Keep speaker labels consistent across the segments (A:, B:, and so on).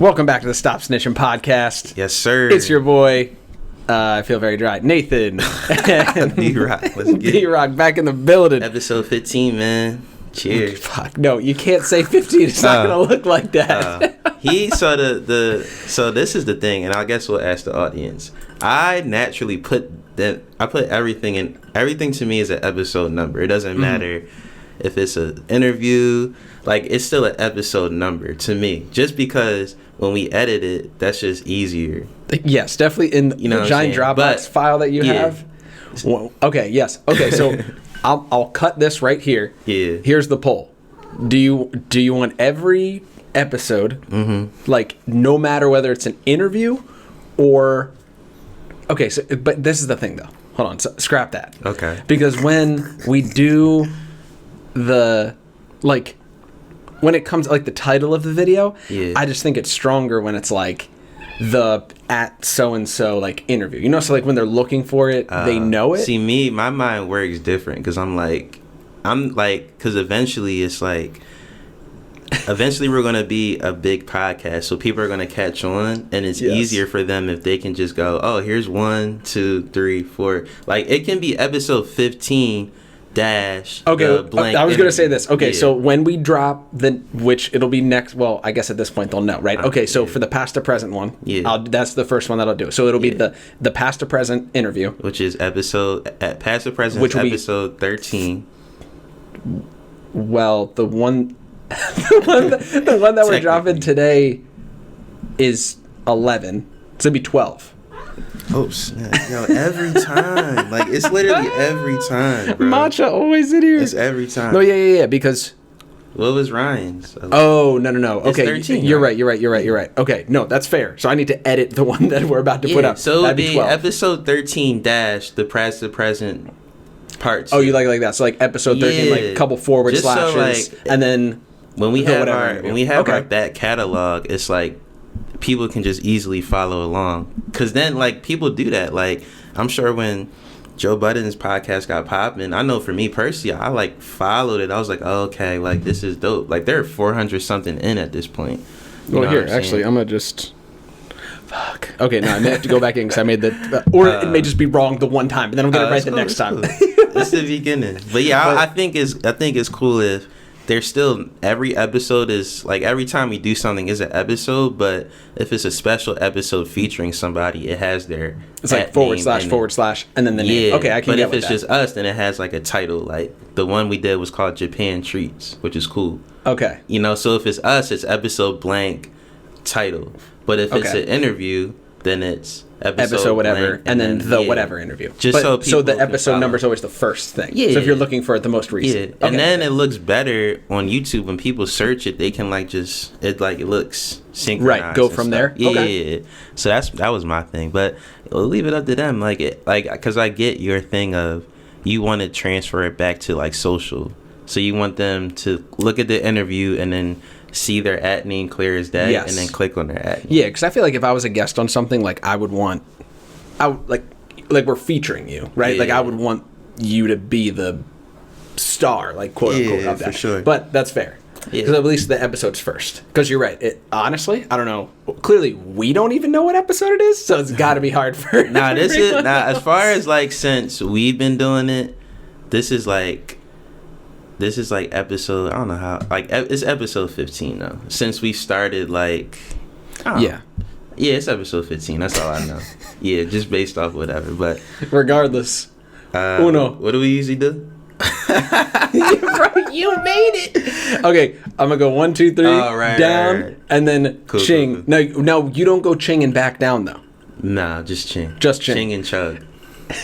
A: Welcome back to the Stop Snitchin podcast.
B: Yes, sir.
A: It's your boy, I feel very dry, Nathan.
B: D-Rock. Let's get it.
A: D-Rock back in the building.
B: Episode 15, man. Cheers.
A: Fuck, no, you can't say 15. It's not going to look like that.
B: So this is the thing, and I guess we'll ask the audience. I naturally put everything in. Everything to me is an episode number. It doesn't matter if it's an interview. Like, it's still an episode number to me. Just because when we edit it, that's just easier.
A: Yes, definitely in the giant Dropbox file that you have. Well, okay, yes. Okay, so I'll cut this right here.
B: Yeah.
A: Here's the poll. Do you want every episode, like, no matter whether it's an interview or... Okay, so but this is the thing, though. Hold on, so scrap that.
B: Okay.
A: Because when we do the, like... When it comes like the title of the video, I just think it's stronger when it's like the at so and so like interview. You know, so like when they're looking for it, they know it.
B: See, my mind works different because because eventually it's like, eventually we're gonna be a big podcast, so people are gonna catch on, and it's easier for them if they can just go, oh, here's 1, 2, 3, 4. Like, it can be episode 15. Dash.
A: Okay, I was going to say this. Okay, so when we drop which it'll be next. Well, I guess at this point they'll know, right? Okay, so for the past to present one, that's the first one that I'll do. So it'll be the past to present interview,
B: which is past to present, which episode 13.
A: Well, the one that we're dropping today is 11. It's gonna be 12.
B: Oh snap! Yo, every time, like, it's literally every time, bro.
A: Matcha always in here.
B: It's every time.
A: No, yeah. Because
B: what was Ryan's?
A: Oh no. Okay,
B: 13,
A: you're right. Okay, no, that's fair. So I need to edit the one that we're about to put up.
B: So it'd be episode 13 dash the past to present part 2.
A: Oh, you like that? So like episode 13, like a couple forward just slashes, so, like, and then
B: when we have our back catalog, it's like, people can just easily follow along, because then, like, people do that. Like, I'm sure when Joe Budden's podcast got popping, I know for me personally, I like followed it. I was like, oh, okay, like, this is dope. Like, there are 400 something in at this point.
A: Well, here, actually, I'm gonna just okay, no, I may have to go back in because I made or it may just be wrong the one time, but then I'm gonna write the next time.
B: It's the beginning. But yeah, I think it's cool if there's still, every episode is like, every time we do something is an episode, but if it's a special episode featuring somebody, it has their,
A: it's like forward slash and then the name. Okay, I can get with that. But if
B: it's just us, then it has like a title. Like, the one we did was called Japan Treats, which is cool.
A: Okay.
B: You know, so if it's us, it's episode blank title. But if it's an interview, then it's episode whatever, blank, and then the whatever interview.
A: So the episode number is always the first thing. Yeah. So if you're looking for the most recent.
B: Yeah. And then it looks better on YouTube when people search it. They can it looks synchronized.
A: Right. Go from there.
B: Yeah. So that was my thing, but we'll leave it up to them. Because I get your thing of, you want to transfer it back to like social, so you want them to look at the interview and then see their at name clear as day, and then click on their at name.
A: Yeah, because I feel like if I was a guest on something, like, I would like we're featuring you, right? Yeah. Like, I would want you to be the star, like, quote unquote, of that.
B: For sure.
A: But that's fair. Because at least the episode's first. Because you're right. Honestly, I don't know. Clearly, we don't even know what episode it is, so it's got to be hard for.
B: As far as like, since we've been doing it, this is like episode, I don't know how, like, it's episode 15 though, since we started, like, it's episode 15, that's all I know. Yeah, just based off whatever, but
A: regardless, uno.
B: What do we usually do?
A: Bro, you made it. Okay, I'm gonna go 1, 2, 3, down, and then ching. Cool. No, you don't go ching and back down though.
B: Nah, just ching.
A: Just ching.
B: Ching and chug.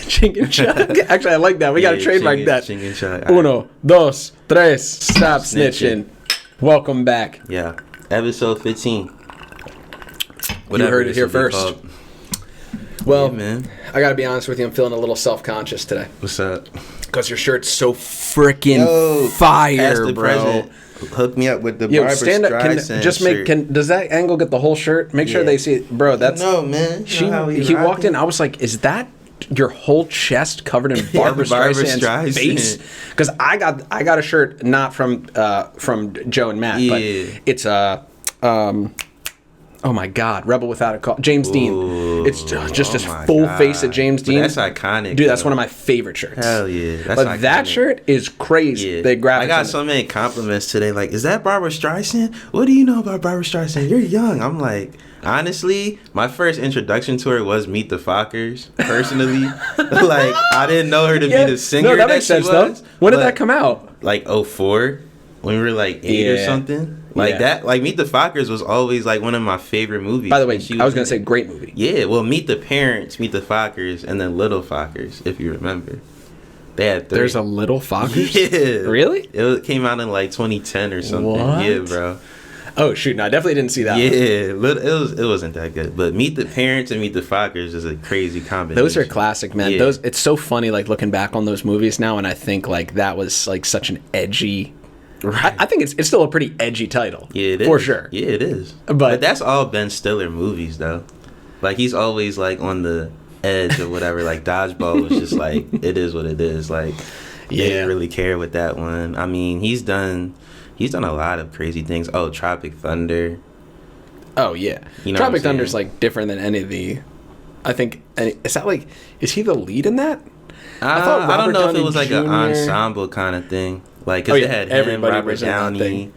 A: Ching and chug. Actually, I like that. We got to trademark that.
B: Ching and chug.
A: Uno, dos, tres. Stop snitching. Welcome back.
B: Yeah, episode 15.
A: Whatever, you heard it here first. Well, man, I gotta be honest with you. I'm feeling a little self-conscious today.
B: What's up?
A: Because your shirt's so freaking fire, bro.
B: Present. Hook me up with the Barbra Streisand.
A: Does that angle get the whole shirt? Make sure they see it, bro. That's
B: no, man.
A: He walked in. I was like, is that your whole chest covered in Barbra Streisand's face? Because I got a shirt not from Joe and Matt, but it's Oh my God, Rebel Without a Cause. James Dean. It's just this full face of James Dean.
B: But that's iconic.
A: Dude, that's one of my favorite shirts.
B: Hell yeah.
A: That's iconic. That shirt is crazy.
B: Yeah.
A: They grab.
B: I got so many compliments today. Like, is that Barbara Streisand? What do you know about Barbara Streisand? You're young. I'm like, honestly, my first introduction to her was Meet the Fockers, personally. Like, I didn't know her to be the singer that makes sense, though.
A: When did that come out?
B: Like, 2004, when we were like 8 or something. Like that, like Meet the Fockers was always like one of my favorite movies.
A: By the way, I was gonna say great movie.
B: Yeah, well, Meet the Parents, Meet the Fockers, and then Little Fockers, if you remember. They had 3.
A: There's a Little Fockers?
B: Yeah.
A: Really?
B: It came out in like 2010 or something.
A: What?
B: Yeah, bro.
A: Oh shoot, no, I definitely didn't see that.
B: Yeah, it wasn't that good. But Meet the Parents and Meet the Fockers is a crazy combination.
A: Those are classic, man.
B: Yeah.
A: Those, it's so funny like looking back on those movies now, and I think like that was like such an edgy. Right. I think it's still a pretty edgy title.
B: Yeah, it is.
A: For sure.
B: Yeah, it is. But that's all Ben Stiller movies, though. Like, he's always, like, on the edge or whatever. Like, Dodgeball was just, like, it is what it is. Like, they didn't really care with that one. I mean, he's done a lot of crazy things. Oh, Tropic Thunder.
A: Oh, yeah.
B: You know
A: Tropic Thunder's, like, different than any of the... I think... Is that, like... Is he the lead in that?
B: I don't know if it was, like, an ensemble kind of thing. Like, because it had him, Robert Downey,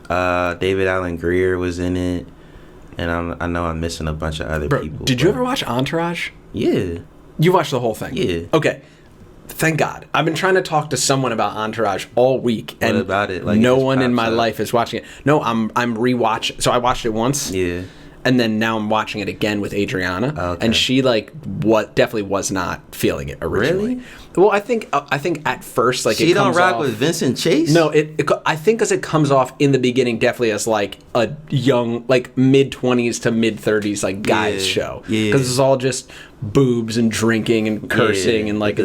B: David Allen Greer was in it, and I know I'm missing a bunch of other people.
A: Did you ever watch Entourage?
B: Yeah.
A: You watched the whole thing?
B: Yeah.
A: Okay. Thank God. I've been trying to talk to someone about Entourage all week, and
B: what about it? Like,
A: no one in my life is watching it. No, I'm rewatching. So I watched it once.
B: Yeah.
A: And then now I'm watching it again with Adriana, and she definitely was not feeling it originally.
B: Really?
A: Well, I think at first
B: she don't rock with Vincent Chase.
A: No, I think because it comes off in the beginning definitely as like a young, like mid-20s to mid-30s like guys show, because it's all just boobs and drinking and cursing and like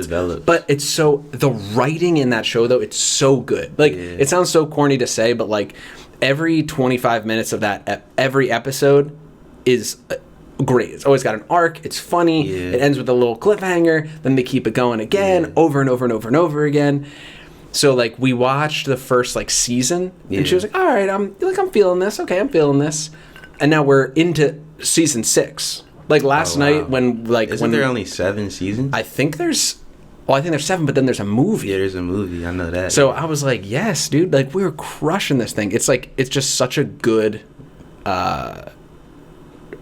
A: but it's so, the writing in that show though, it's so good. Like it sounds so corny to say, but like every 25 minutes of that every episode is great. It's always got an arc. It's funny. It ends with a little cliffhanger. Then they keep it going again, over and over and over and over again. So like we watched the first like season, and she was like, "All right, I'm feeling this. Okay, I'm feeling this." And now we're into season 6. Like last night when
B: isn't there only 7 seasons?
A: I think there's 7, but then there's a movie.
B: Yeah, there's a movie. I know that.
A: So I was like, yes, dude. Like we were crushing this thing. It's like it's just such a good.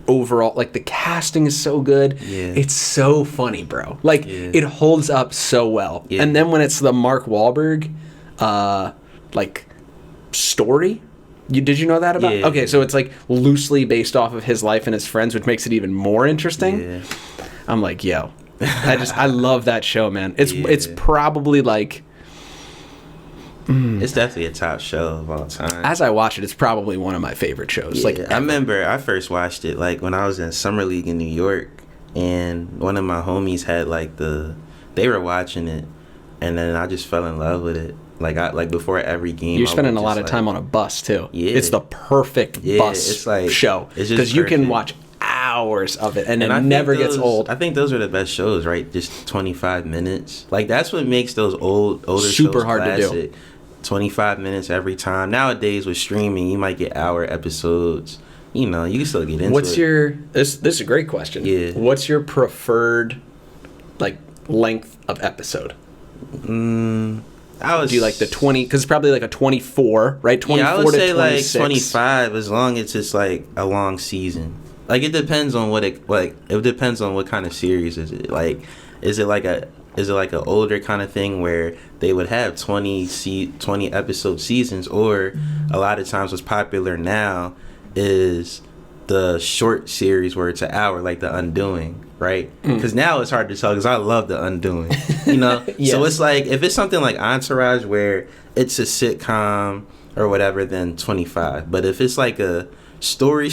A: Overall, like the casting is so good. It's so funny, bro. Like it holds up so well. And then when it's the Mark Wahlberg like story, did you know that about? Okay, so it's like loosely based off of his life and his friends, which makes it even more interesting. I'm like, yo, I love that show, man. It's probably like
B: it's definitely a top show of all time.
A: As I watch it, it's probably one of my favorite shows. Like
B: I remember I first watched it like when I was in summer league in New York, and one of my homies had like they were watching it, and then I just fell in love with it. Like before every game,
A: you're spending a lot of time on a bus too. It's the perfect bus
B: it's like,
A: show because you can watch hours of it, and it never gets old.
B: I think those are the best shows, right? Just 25 minutes. Like that's what makes those older
A: super
B: shows
A: hard
B: classic.
A: to do.
B: 25 minutes every time. Nowadays with streaming, you might get hour episodes. You know, you can still get into it.
A: This is a great question.
B: Yeah.
A: What's your preferred like length of episode? Do you like the 20? Because it's probably like a 24, right? 24
B: I would say
A: to 26.
B: like 25, as long as it's like a long season. Like it depends on it depends on what kind of series is it. Like, is it like an older kind of thing where they would have 20 episode seasons, or a lot of times what's popular now is the short series where it's an hour, like The Undoing, right? Because now it's hard to tell, because I love The Undoing, you know?
A: Yes.
B: So it's like, if it's something like Entourage where it's a sitcom or whatever, then 25. But if it's like a story,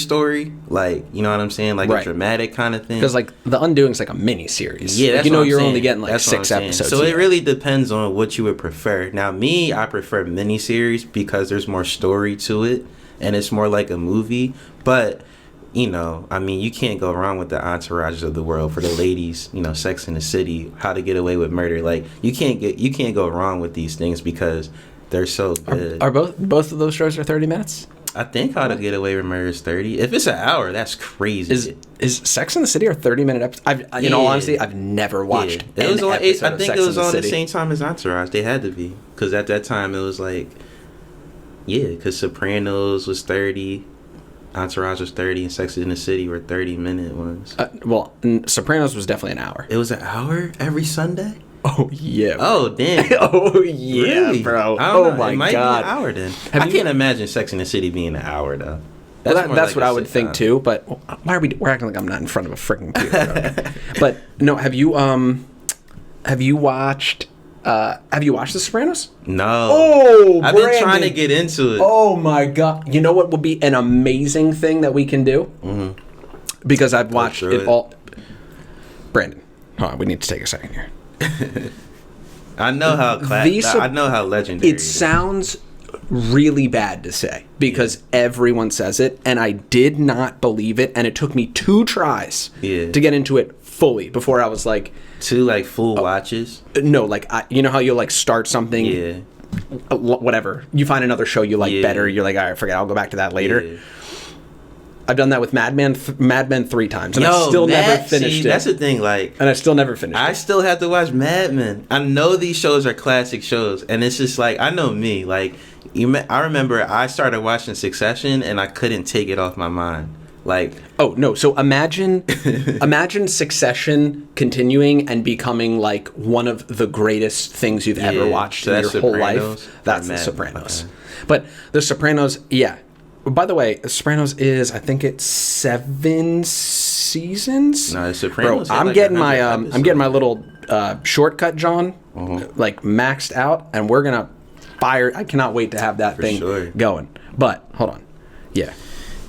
B: like, you know what I'm saying, like a dramatic kind of thing,
A: because like The Undoing is like a mini series.
B: Yeah,
A: like, you're only getting like 6 episodes.
B: So it really depends on what you would prefer. Now I prefer mini series because there's more story to it and it's more like a movie. But you know, I mean, you can't go wrong with the Entourages of the world. For the ladies, you know, Sex and the City, How to Get Away with Murder, like you can't go wrong with these things because they're so good.
A: Are both of those shows are 30 minutes?
B: I think How to Get Away with Murder is 30. If it's an hour, that's crazy.
A: Is Sex and the City a 30-minute episode? In all honesty, I've never watched
B: It was on
A: I
B: think it was on the same time as Entourage. They had to be. Because at that time, it was like... Yeah, because Sopranos was 30, Entourage was 30, and Sex and the City were 30-minute ones.
A: Sopranos was definitely an hour.
B: It was an hour every Sunday?
A: Oh, yeah.
B: Oh, damn.
A: Oh, yeah, really? Bro.
B: Oh,
A: my
B: it might
A: God.
B: Be an hour then. I can't imagine Sex and the City being an hour, though.
A: That's what I would think, too, but why are we're acting like I'm not in front of a freaking computer. But, no, have you watched The Sopranos?
B: No.
A: Oh,
B: I've been trying to get into it.
A: Oh, my God. You know what would be an amazing thing that we can do? Mm-hmm. Because I've watched it all. Brandon, hold on, we need to take a second here.
B: I know how I know how legendary
A: it sounds really bad to say because everyone says it, and I did not believe it, and it took me 2 tries to get into it fully before I was like
B: 2 like full watches.
A: No, like you know how you'll like start something, whatever. You find another show you like better. You're like, all right, forget. I'll go back to that later. Yeah. I've done that with Mad Men 3 times, and I still never finished it.
B: That's the thing, like...
A: And I still never finished it.
B: I still have to watch Mad Men. I know these shows are classic shows, and it's just like, I know me, like, I remember I started watching Succession, and I couldn't take it off my mind. Like...
A: Oh, no, so imagine Succession continuing and becoming, like, one of the greatest things you've ever watched in your whole life. That's The Sopranos. Okay. But The Sopranos, by the way, Sopranos is, I think it's 7 seasons.
B: No, Sopranos.
A: Bro, I'm getting my little shortcut, John, like maxed out, and we're gonna fire. I cannot wait to have that thing going. But hold on,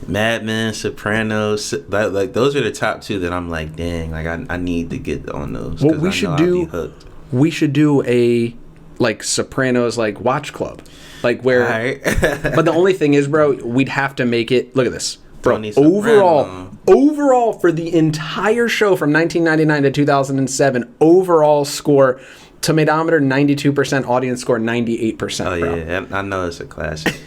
B: Mad Men, Sopranos, like those are the top 2 that I'm like, dang, like I need to get on those.
A: What we should do? We should do a like Sopranos like watch club. Like where, but the only thing is, bro, we'd have to make it. Look at this, bro. Overall for the entire show from 1999 to 2007, overall score, tomatometer 92%, audience score 98%.
B: Oh yeah, I know it's a classic.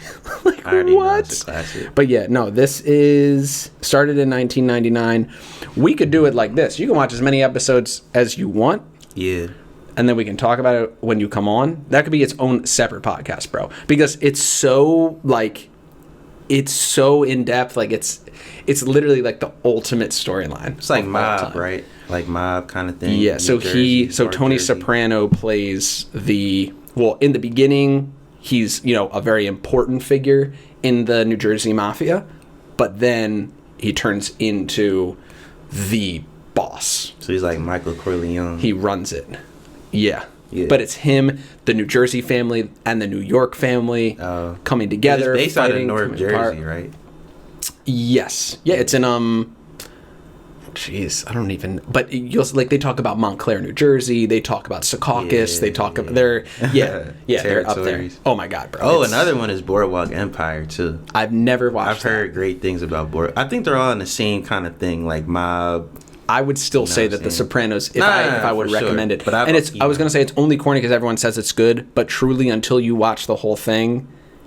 A: Like,
B: I already know it's a classic.
A: But yeah, no, this is started in 1999. We could do it like this. You can watch as many episodes as you want.
B: Yeah.
A: And then we can talk about it when you come on. That could be its own separate podcast, bro. Because it's so in depth. Like it's literally like the ultimate storyline.
B: It's like Mob, right? Like Mob kind of thing.
A: Yeah. So Tony Soprano plays in the beginning, he's a very important figure in the New Jersey Mafia, but then he turns into the boss.
B: So he's like Michael Corleone.
A: He runs it. Yeah. But it's him, the New Jersey family, and the New York family coming together.
B: It's based out of North Jersey, right?
A: Yes. Yeah, it's in jeez, I don't even. But you'll they talk about Montclair, New Jersey. They talk about Secaucus. They talk about they're up there. Oh my God, bro!
B: Oh, another one is Boardwalk Empire too.
A: I've never watched.
B: I've heard great things about Boardwalk. I think they're all in the same kind of thing, like Mob.
A: I would still say that The Sopranos, if I would recommend it. But I was going to say it's only corny because everyone says it's good, but truly until you watch the whole thing,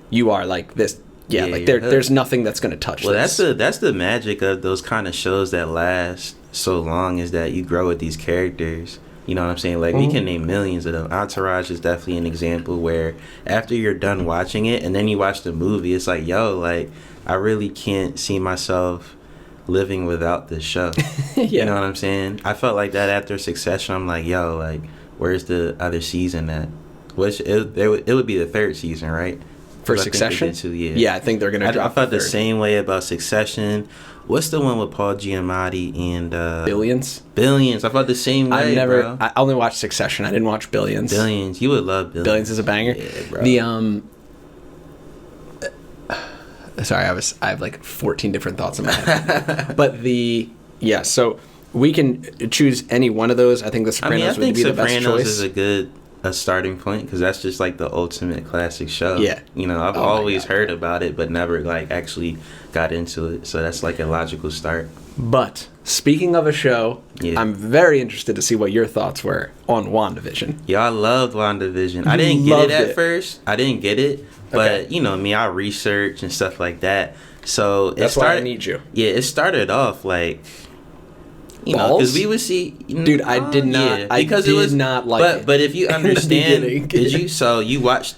A: you are like this. Yeah, like there's nothing that's going to touch this.
B: That's the magic of those kind of shows that last so long is that you grow with these characters. You know what I'm saying? Like, we can name millions of them. Entourage is definitely an example where after you're done watching it and then you watch the movie, it's like, yo, like, I really can't see myself living without this show. You know what I'm saying? I felt like that after Succession. I'm like, yo, like, where's the other season at? Which it would be the 3rd season, right?
A: For Succession? I think they're gonna drop.
B: I felt the same way about Succession. What's the one with Paul Giamatti and
A: Billions?
B: Billions. I felt the same way. Bro.
A: I only watched Succession. I didn't watch Billions.
B: Billions. You would love Billions.
A: Billions is a banger.
B: Yeah, bro.
A: Sorry, I have like 14 different thoughts in my head. But so we can choose any one of those. I think The Sopranos would be the best choice.
B: Sopranos is a starting point because that's just like the ultimate classic show.
A: Yeah.
B: I've always heard about it but never like actually got into it. So that's like a logical start.
A: But speaking of a show, I'm very interested to see what your thoughts were on WandaVision.
B: Yeah, I loved WandaVision. I didn't get it at first. I didn't get it. But you know me, I research and stuff like that. So
A: that's why I need you.
B: Yeah, it started off like, you know, because we would see.
A: Dude, I did not. Yeah, because it was not like.
B: But if you understand, did you? So you watched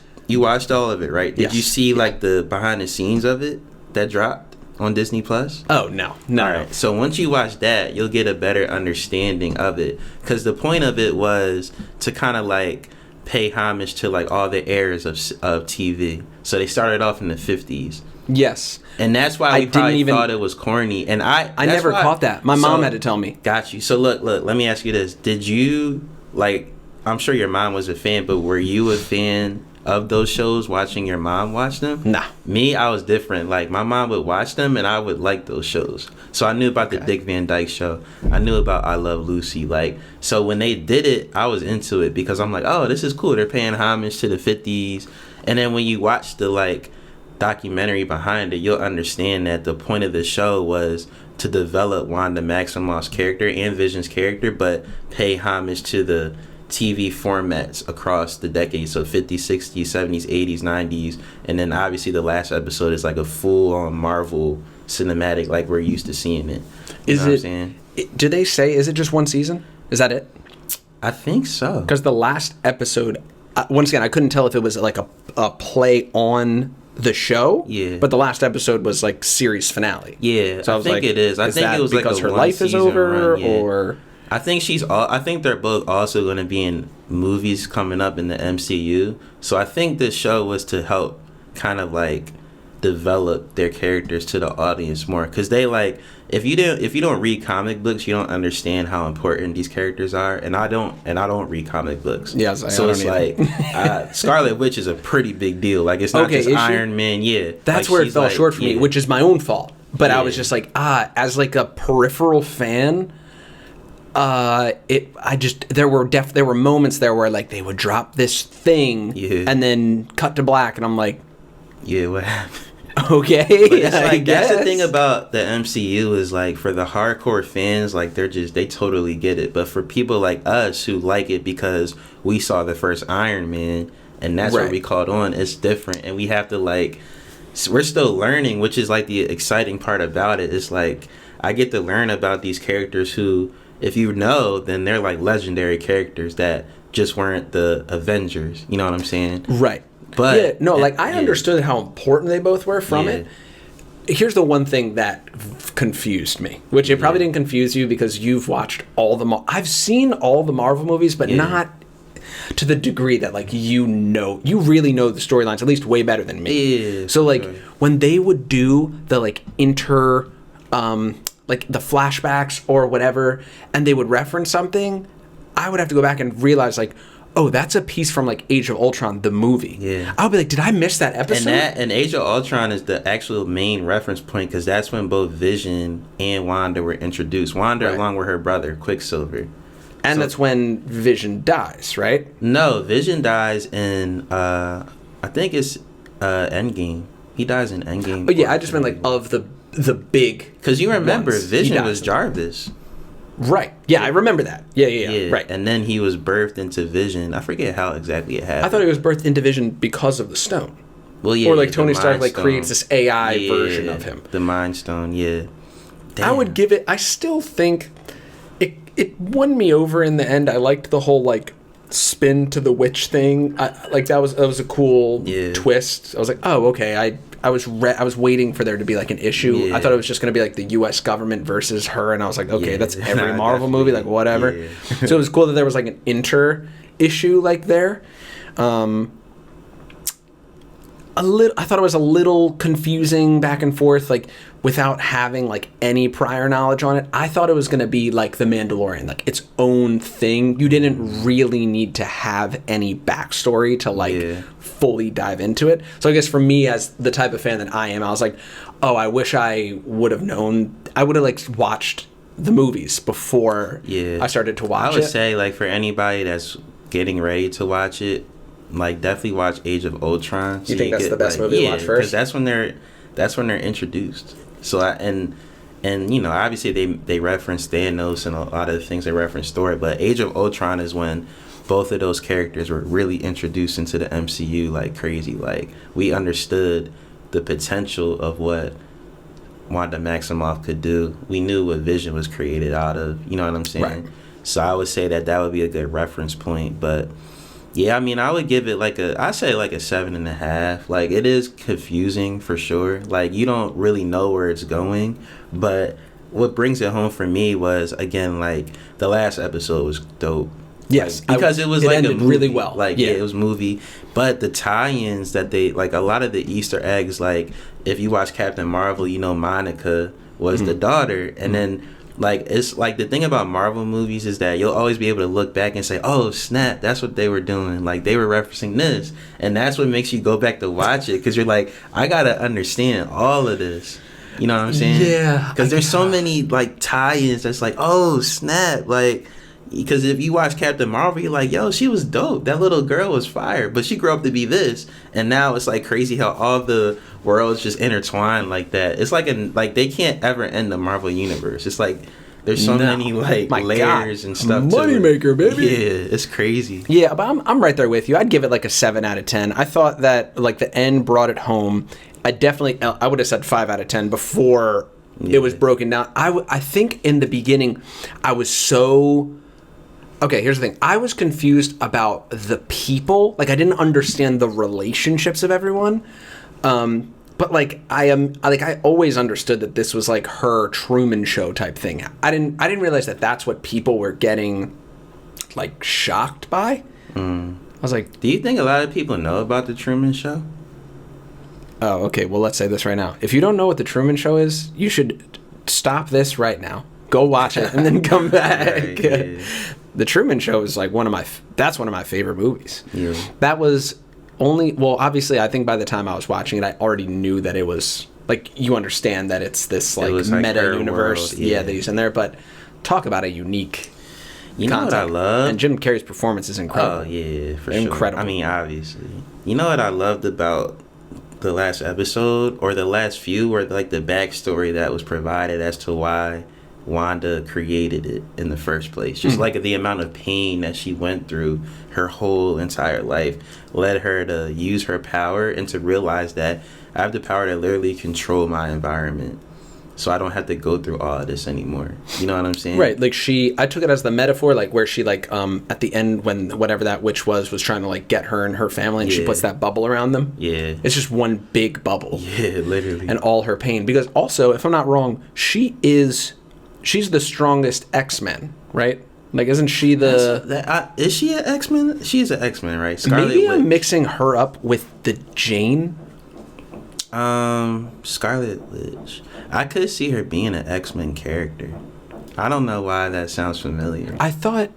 B: all of it, right? Did you see like the behind the scenes of it that dropped on Disney Plus?
A: Oh no.
B: All right. So once you watch that, you'll get a better understanding of it. Because the point of it was to kind of like pay homage to like all the eras of TV. So they started off in the 50s.
A: Yes.
B: And that's why we probably thought it was corny. And I
A: never caught that. My mom had to tell me.
B: Got you. So look, let me ask you this. Did you, like, I'm sure your mom was a fan, but were you a fan of those shows, watching your mom watch them?
A: Nah.
B: Me, I was different. Like, my mom would watch them, and I would like those shows. So I knew about the Dick Van Dyke Show. I knew about I Love Lucy. Like, so when they did it, I was into it because I'm like, oh, this is cool. They're paying homage to the 50s. And then when you watch the, like, documentary behind it, you'll understand that the point of the show was to develop Wanda Maximoff's character and Vision's character, but pay homage to the TV formats across the decades, so 50s, 60s, 70s, 80s, 90s, and then obviously the last episode is like a full-on Marvel cinematic like we're used to seeing it. You know what I'm saying?
A: Do they say, is it just one season? Is that it?
B: I think so.
A: Because the last episode, once again, I couldn't tell if it was like a play on the show, but the last episode was like series finale.
B: Yeah, so I think it is. I think it was
A: because
B: like
A: her life is over, or
B: I think they're both also going to be in movies coming up in the MCU. So I think this show was to help kind of like develop their characters to the audience more, because they like if you don't read comic books, you don't understand how important these characters are, and I don't read comic books.
A: Yeah,
B: so it's like Scarlet Witch is a pretty big deal. Like, it's not just Iron Man. Yeah,
A: that's
B: like,
A: where it fell short for me, which is my own fault. But I was just like, as like a peripheral fan, there were moments there where like they would drop this thing and then cut to black, and I'm like,
B: yeah, what happened?
A: Okay,
B: but it's like, that's the thing about the MCU is like, for the hardcore fans, like they totally get it. But for people like us who like it because we saw the first Iron Man and that's what we caught on, it's different, and we have to like, we're still learning, which is like the exciting part about it. It's like I get to learn about these characters who, if you know, then they're like legendary characters that just weren't the Avengers. You know what I'm saying?
A: Right. But I understood how important they both were from it. Here's the one thing that confused me, which it probably didn't confuse you because you've watched all the I've seen all the Marvel movies, but not to the degree that like you really know the storylines, at least way better than me.
B: Yeah,
A: so like when they would do the like like the flashbacks or whatever, and they would reference something, I would have to go back and realize like, oh, that's a piece from like Age of Ultron, the movie. Yeah. I would be like, did I miss that episode?
B: And Age of Ultron is the actual main reference point, because that's when both Vision and Wanda were introduced. Wanda along with her brother, Quicksilver.
A: And that's when Vision dies, right?
B: No, Vision dies in, I think it's Endgame. He dies in Endgame.
A: Oh yeah, I just meant like of the big.
B: Because you remember, Vision was Jarvis.
A: Right. Yeah, I remember that. Yeah. Right.
B: And then he was birthed into Vision. I forget how exactly it happened.
A: I thought he was birthed into Vision because of the stone.
B: Well, yeah.
A: Or like Tony Stark like creates this AI version of him.
B: The Mind Stone, yeah.
A: Damn. I would give it. I still think it won me over in the end. I liked the whole like spin to the witch thing. Like that was a cool twist. I was like, oh, okay. I was waiting for there to be like an issue. Yeah. I thought it was just going to be like the U.S. government versus her, and I was like, okay, that's every Marvel movie, like whatever. Yeah. So it was cool that there was like an inter issue like there. I thought it was a little confusing back and forth, like without having like any prior knowledge on it. I thought it was going to be like The Mandalorian, like its own thing. You didn't really need to have any backstory to like fully dive into it. So I guess for me, as the type of fan that I am, I was like, oh, I wish I would have known. I would have like watched the movies before I started to watch it.
B: I would say like for anybody that's getting ready to watch it, like definitely watch Age of Ultron.
A: So you think that's the best movie to watch first?
B: Because that's when they're introduced. So and you know, obviously they reference Thanos and a lot of the things they reference Thor, but Age of Ultron is when both of those characters were really introduced into the MCU like crazy. Like, we understood the potential of what Wanda Maximoff could do. We knew what Vision was created out of. You know what I'm saying?
A: Right.
B: So I would say that would be a good reference point. But yeah, I mean, I would give it I say like a 7.5. Like, it is confusing for sure. Like, you don't really know where it's going. But what brings it home for me was, again, like, the last episode was dope.
A: Yes,
B: like, because it was like
A: ended
B: a movie.
A: Really well.
B: Like, yeah, it was movie. But the tie-ins that they, like, a lot of the Easter eggs, like, if you watch Captain Marvel, you know Monica was the daughter, and then, like, it's like, the thing about Marvel movies is that you'll always be able to look back and say, oh snap, that's what they were doing, like, they were referencing this, and that's what makes you go back to watch it, because you're like, I gotta understand all of this. You know what I'm saying?
A: Yeah.
B: Because there's so many, like, tie-ins that's like, oh snap, like, because if you watch Captain Marvel, you're like, yo, she was dope. That little girl was fire. But she grew up to be this. And now it's like crazy how all the worlds just intertwine like that. It's like they can't ever end the Marvel universe. It's like there's so many like layers and stuff.
A: Moneymaker, baby.
B: Yeah, it's crazy.
A: Yeah, but I'm right there with you. I'd give it like a 7 out of 10. I thought that like the end brought it home. I would have said 5 out of 10 before it was broken down. I think in the beginning I was so... Okay, here's the thing. I was confused about the people. Like, I didn't understand the relationships of everyone. But like, I always understood that this was like her Truman Show type thing. I didn't realize that that's what people were getting like shocked by. I was like,
B: do you think a lot of people know about the Truman Show?
A: Oh, okay. Well, let's say this right now. If you don't know what the Truman Show is, you should stop this right now. Go watch it and then come back.
B: Right, yeah.
A: The Truman Show is like one of my favorite movies.
B: Yeah.
A: That was obviously I think by the time I was watching it, I already knew that it was like, you understand that it's this like meta universe, that he's in there. But talk about a unique
B: concept. Know what I love?
A: And Jim Carrey's performance is incredible.
B: Oh yeah, for
A: incredible.
B: Sure. I mean, obviously. You know what I loved about the last episode or the last few, or like the backstory that was provided as to why Wanda created it in the first place. Just like the amount of pain that she went through her whole entire life led her to use her power and to realize that I have the power to literally control my environment, so I don't have to go through all of this anymore. You know what I'm saying?
A: Right. Like, I took it as the metaphor, like where she like at the end when whatever that witch was trying to like get her and her family, and she puts that bubble around them.
B: Yeah.
A: It's just one big bubble.
B: Yeah, literally.
A: And all her pain. Because also, if I'm not wrong, she's the strongest X-Men, right? Like, isn't she
B: is she an X-Men? She's an X-Men, right? Scarlet
A: Maybe
B: Witch.
A: I'm mixing her up with the Jane.
B: Scarlet Witch. I could see her being an X-Men character. I don't know why that sounds familiar.
A: I thought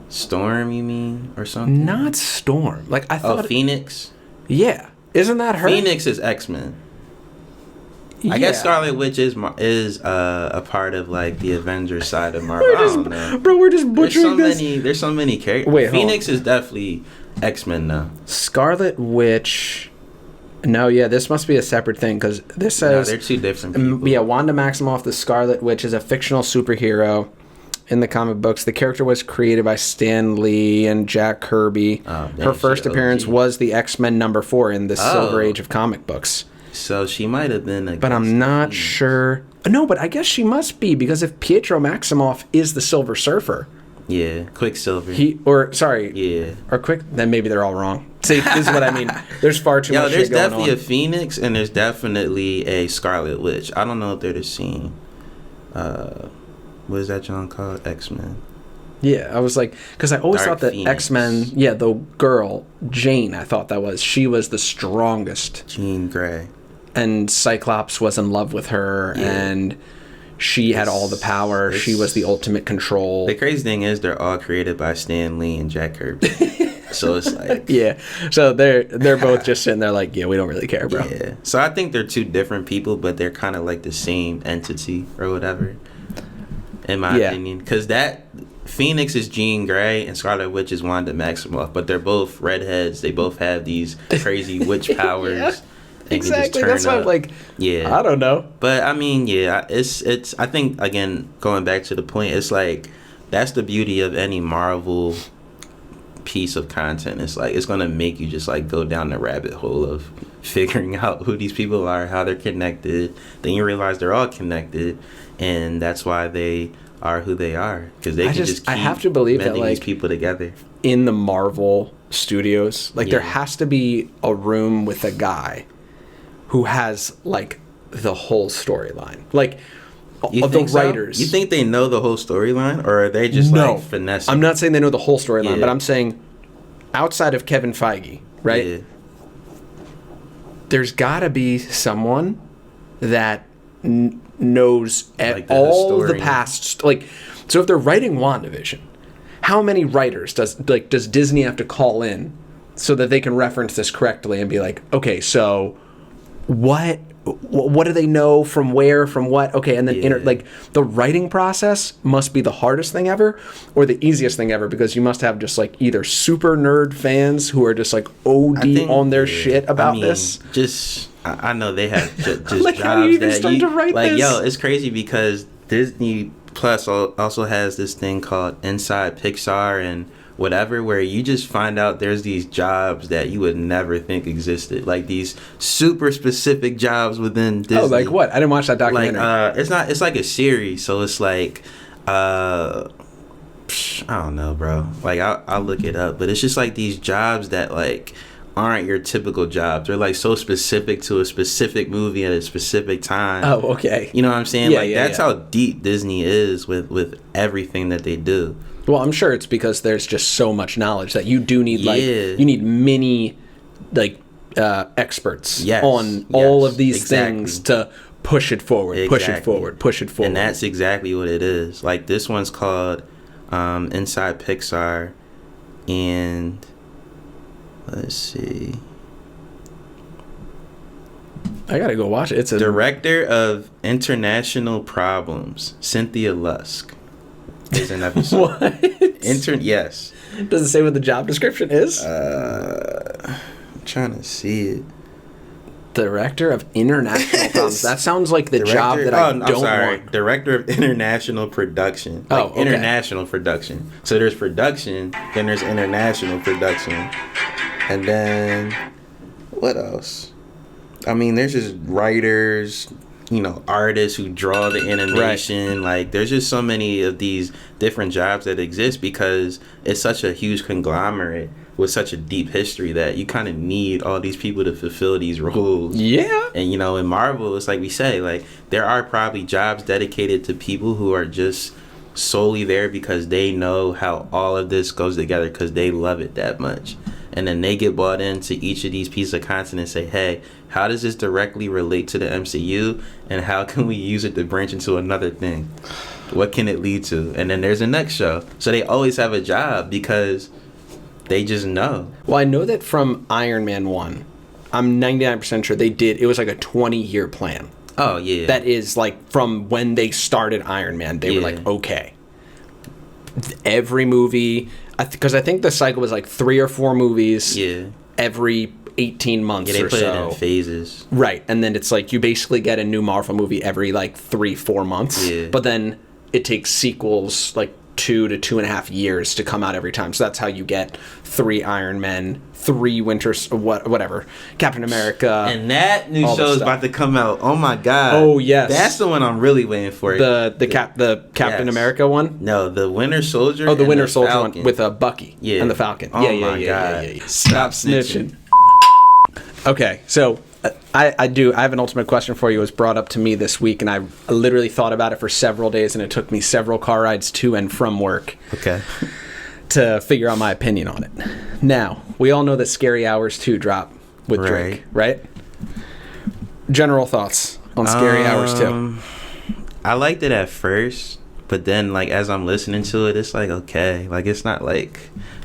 B: Storm, you mean, or something?
A: Not Storm. Like, I thought
B: Phoenix.
A: Yeah, isn't that her?
B: Phoenix is X-Men.
A: Yeah.
B: I guess Scarlet Witch is a part of like the Avengers side of Marvel. I don't know.
A: Bro, we're just butchering this.
B: There's so many characters.
A: Wait,
B: Phoenix is definitely X-Men though.
A: Scarlet Witch. No, yeah, this must be a separate thing because this says
B: they're two different people.
A: Yeah, Wanda Maximoff, the Scarlet Witch, is a fictional superhero in the comic books. The character was created by Stan Lee and Jack Kirby. Her first appearance was the X-Men number 4 in the Silver Age of comic books.
B: So she might have been
A: but I'm not sure. No, but I guess she must be, because if Pietro Maximoff is the Silver Surfer.
B: Yeah, Quicksilver.
A: Then maybe they're all wrong. See, this is what I mean. There's far too much shit going on.
B: There's definitely a Phoenix and there's definitely a Scarlet Witch. I don't know if they're the same. What is that John called? X-Men.
A: Yeah, I was like, because I always thought that
B: Phoenix.
A: X-Men, the girl, Jane, I thought she was the strongest.
B: Jean Grey.
A: And Cyclops was in love with her, and she had all the power. She was the ultimate control.
B: The crazy thing is they're all created by Stan Lee and Jack Kirby. So it's like...
A: Yeah. So they're both just sitting there like, we don't really care, bro.
B: Yeah. So I think they're two different people, but they're kind of like the same entity or whatever, in my opinion. Because that... Phoenix is Jean Grey and Scarlet Witch is Wanda Maximoff, but they're both redheads. They both have these crazy witch powers.
A: Exactly. That's why I'm like, I don't know.
B: But I mean, it's. I think again, going back to the point, it's like that's the beauty of any Marvel piece of content. It's like it's gonna make you just like go down the rabbit hole of figuring out who these people are, how they're connected. Then you realize they're all connected, and that's why they are who they are, because they can just keep
A: I have to believe that, like,
B: these people together.
A: In the Marvel studios, like, there has to be a room with a guy who has, like, the whole storyline. Like, the writers.
B: So? You think they know the whole storyline, or are they just like finessing?
A: I'm not saying they know the whole storyline, but I'm saying outside of Kevin Feige, right? Yeah. There's got to be someone that knows like all the past. Like, so if they're writing WandaVision, how many writers does Disney have to call in so that they can reference this correctly and be like, okay, so what do they know from where, from what? Okay, and then like the writing process must be the hardest thing ever or the easiest thing ever, because you must have just like either super nerd fans who are just like OD on their shit about this.
B: I know they have just
A: like,
B: jobs
A: how do you even start to write
B: like,
A: this?
B: yo, it's crazy because Disney Plus also has this thing called Inside Pixar and whatever, where you just find out there's these jobs that you would never think existed, like these super specific jobs within Disney.
A: Oh, like what? I didn't watch that documentary.
B: Like, it's like a series, so it's like I don't know, bro. Like, I'll look it up, but it's just like these jobs that like aren't your typical jobs. They're like so specific to a specific movie at a specific time.
A: Oh, okay.
B: You know what I'm saying? That's how deep Disney is with everything that they do.
A: Well, I'm sure it's because there's just so much knowledge that you do need, like, you need many, like, experts on all of these things to push it forward, push it forward.
B: And that's exactly what it is. Like, this one's called Inside Pixar, and let's see.
A: I gotta go watch it. It's a
B: Director of International Problems, Cynthia Lusk, is an episode.
A: What?
B: Yes.
A: Does it say what the job description is?
B: I'm trying to see it.
A: Director of International Problems. That sounds like the job that I don't want.
B: Director of International Production. Like, international production. So there's production, then there's international production. And then, what else? I mean, there's just writers, artists who draw the animation. Right. Like, there's just so many of these different jobs that exist because it's such a huge conglomerate with such a deep history that you kind of need all these people to fulfill these roles. Yeah. And, in Marvel, it's like we say, like, there are probably jobs dedicated to people who are just solely there because they know how all of this goes together because they love it that much. And then they get bought into each of these pieces of content and say, hey, how does this directly relate to the MCU? And how can we use it to branch into another thing? What can it lead to? And then there's the next show. So they always have a job because they just know.
A: Well, I know that from Iron Man 1, I'm 99% sure it was like a 20-year plan.
B: Oh, yeah.
A: That is like from when they started Iron Man, they were like, okay, every movie, because I think the cycle was like 3 or 4 movies every 18 months or so.
B: They put it in phases.
A: Right. And then it's like you basically get a new Marvel movie every like 3-4 months. Yeah. But then it takes sequels like 2 to 2.5 years to come out every time. So that's how you get 3 Iron Men, 3 whatever, Captain America.
B: And that new show is about to come out. Oh my God.
A: Oh yes.
B: That's the one I'm really waiting for.
A: The Captain America one?
B: No, the Winter Soldier.
A: Oh, the Winter Soldier one with Bucky and the Falcon.
B: Oh my God.
A: Yeah. Stop snitching. Okay, so I have an ultimate question for you. It was brought up to me this week, and I literally thought about it for several days, and it took me several car rides to and from work.
B: Okay.
A: To figure out my opinion on it. Now, we all know that Scary Hours 2 dropped with Drake, right? General thoughts on Scary Hours 2.
B: I liked it at first, but then, like, as I'm listening to it, it's like, okay. Like, it's not, like,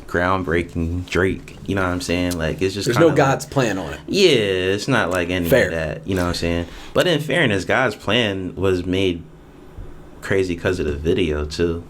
B: groundbreaking Drake. You know what I'm saying? Like, it's just
A: there's no God's plan on it.
B: Yeah, it's not like any of that. You know what I'm saying? But in fairness, God's plan was made crazy because of the video, too.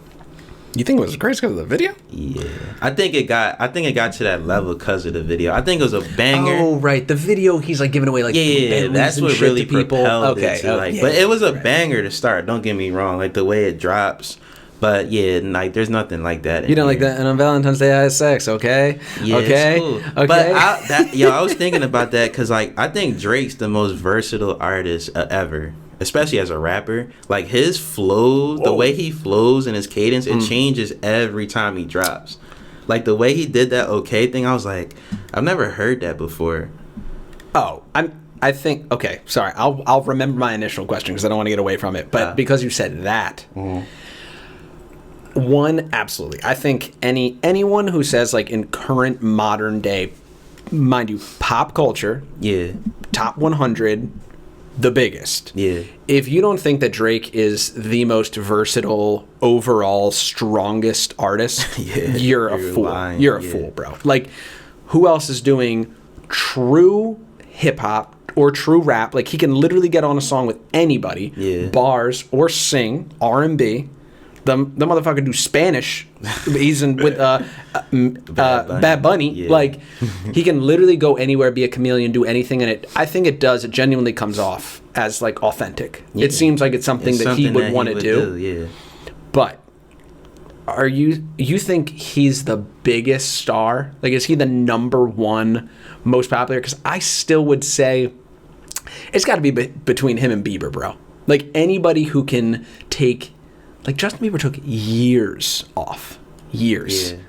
A: You think it was crazy because of the video?
B: Yeah, I think it got to that level because of the video. I think it was a banger.
A: Oh right, the video he's like giving away like
B: that's what really
A: people.
B: Propelled it to, like, but it was a banger to start. Don't get me wrong, like the way it drops But yeah, like there's nothing like that.
A: You don't like that, and on Valentine's Day I had sex, okay?
B: Yeah,
A: okay,
B: it's cool.
A: okay.
B: But I was thinking about that because like I think Drake's the most versatile artist ever, especially as a rapper. Like his flow, the way he flows and his cadence, it changes every time he drops. Like the way he did that okay thing, I was like, I've never heard that before.
A: Oh, I think okay. Sorry, I'll remember my initial question because I don't want to get away from it. But because you said that. One, absolutely. I think anyone who says like in current modern day, mind you, pop culture, top 100, the biggest.
B: Yeah.
A: If you don't think that Drake is the most versatile, overall strongest artist, you're a fool.
B: Lying.
A: You're a fool, bro. Like, who else is doing true hip hop or true rap? Like, he can literally get on a song with anybody, bars or sing R&B. The motherfucker do Spanish. He's in with Bad Bunny.
B: Yeah.
A: Like, he can literally go anywhere, be a chameleon, do anything, and I think it does. It genuinely comes off as like authentic. Yeah. It seems like it's something that he would want to do.
B: Yeah.
A: But you think he's the biggest star? Like, is he the number one most popular? Because I still would say it's got to be between him and Bieber, bro. Like, anybody who can take. Like, Justin Bieber took years off. Years. Yeah.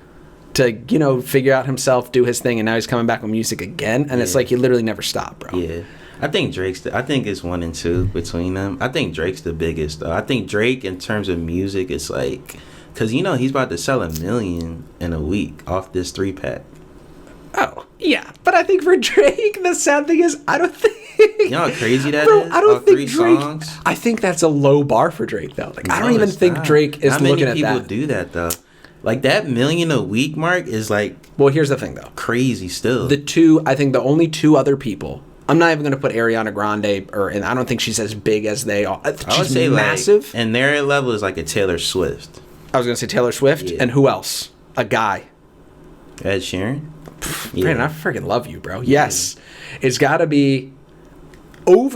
A: To, figure out himself, do his thing, and now he's coming back with music again. And it's like he literally never stopped, bro.
B: Yeah. I think I think it's 1 and 2 between them. I think Drake's the biggest, though. I think Drake, in terms of music, it's like... Because, he's about to sell 1 million in a week off this 3-pack.
A: Oh, yeah. But I think for Drake, the sad thing is, I don't think...
B: You know how crazy that is?
A: I don't think Drake...
B: Songs?
A: I think that's a low bar for Drake, though. Like, I don't even think Drake is looking at that.
B: How many people do that, though? Like, that 1 million a week mark is, like...
A: Well, here's the thing, though.
B: Crazy still.
A: I think the only 2 other people... I'm not even going to put Ariana Grande, and I don't think she's as big as they are.
B: I would say, massive. And their level is like a Taylor Swift.
A: I was going to say Taylor Swift, and who else? A guy.
B: Ed Sheeran?
A: Brandon, I freaking love you, bro. Yes. It's got to be... Oh,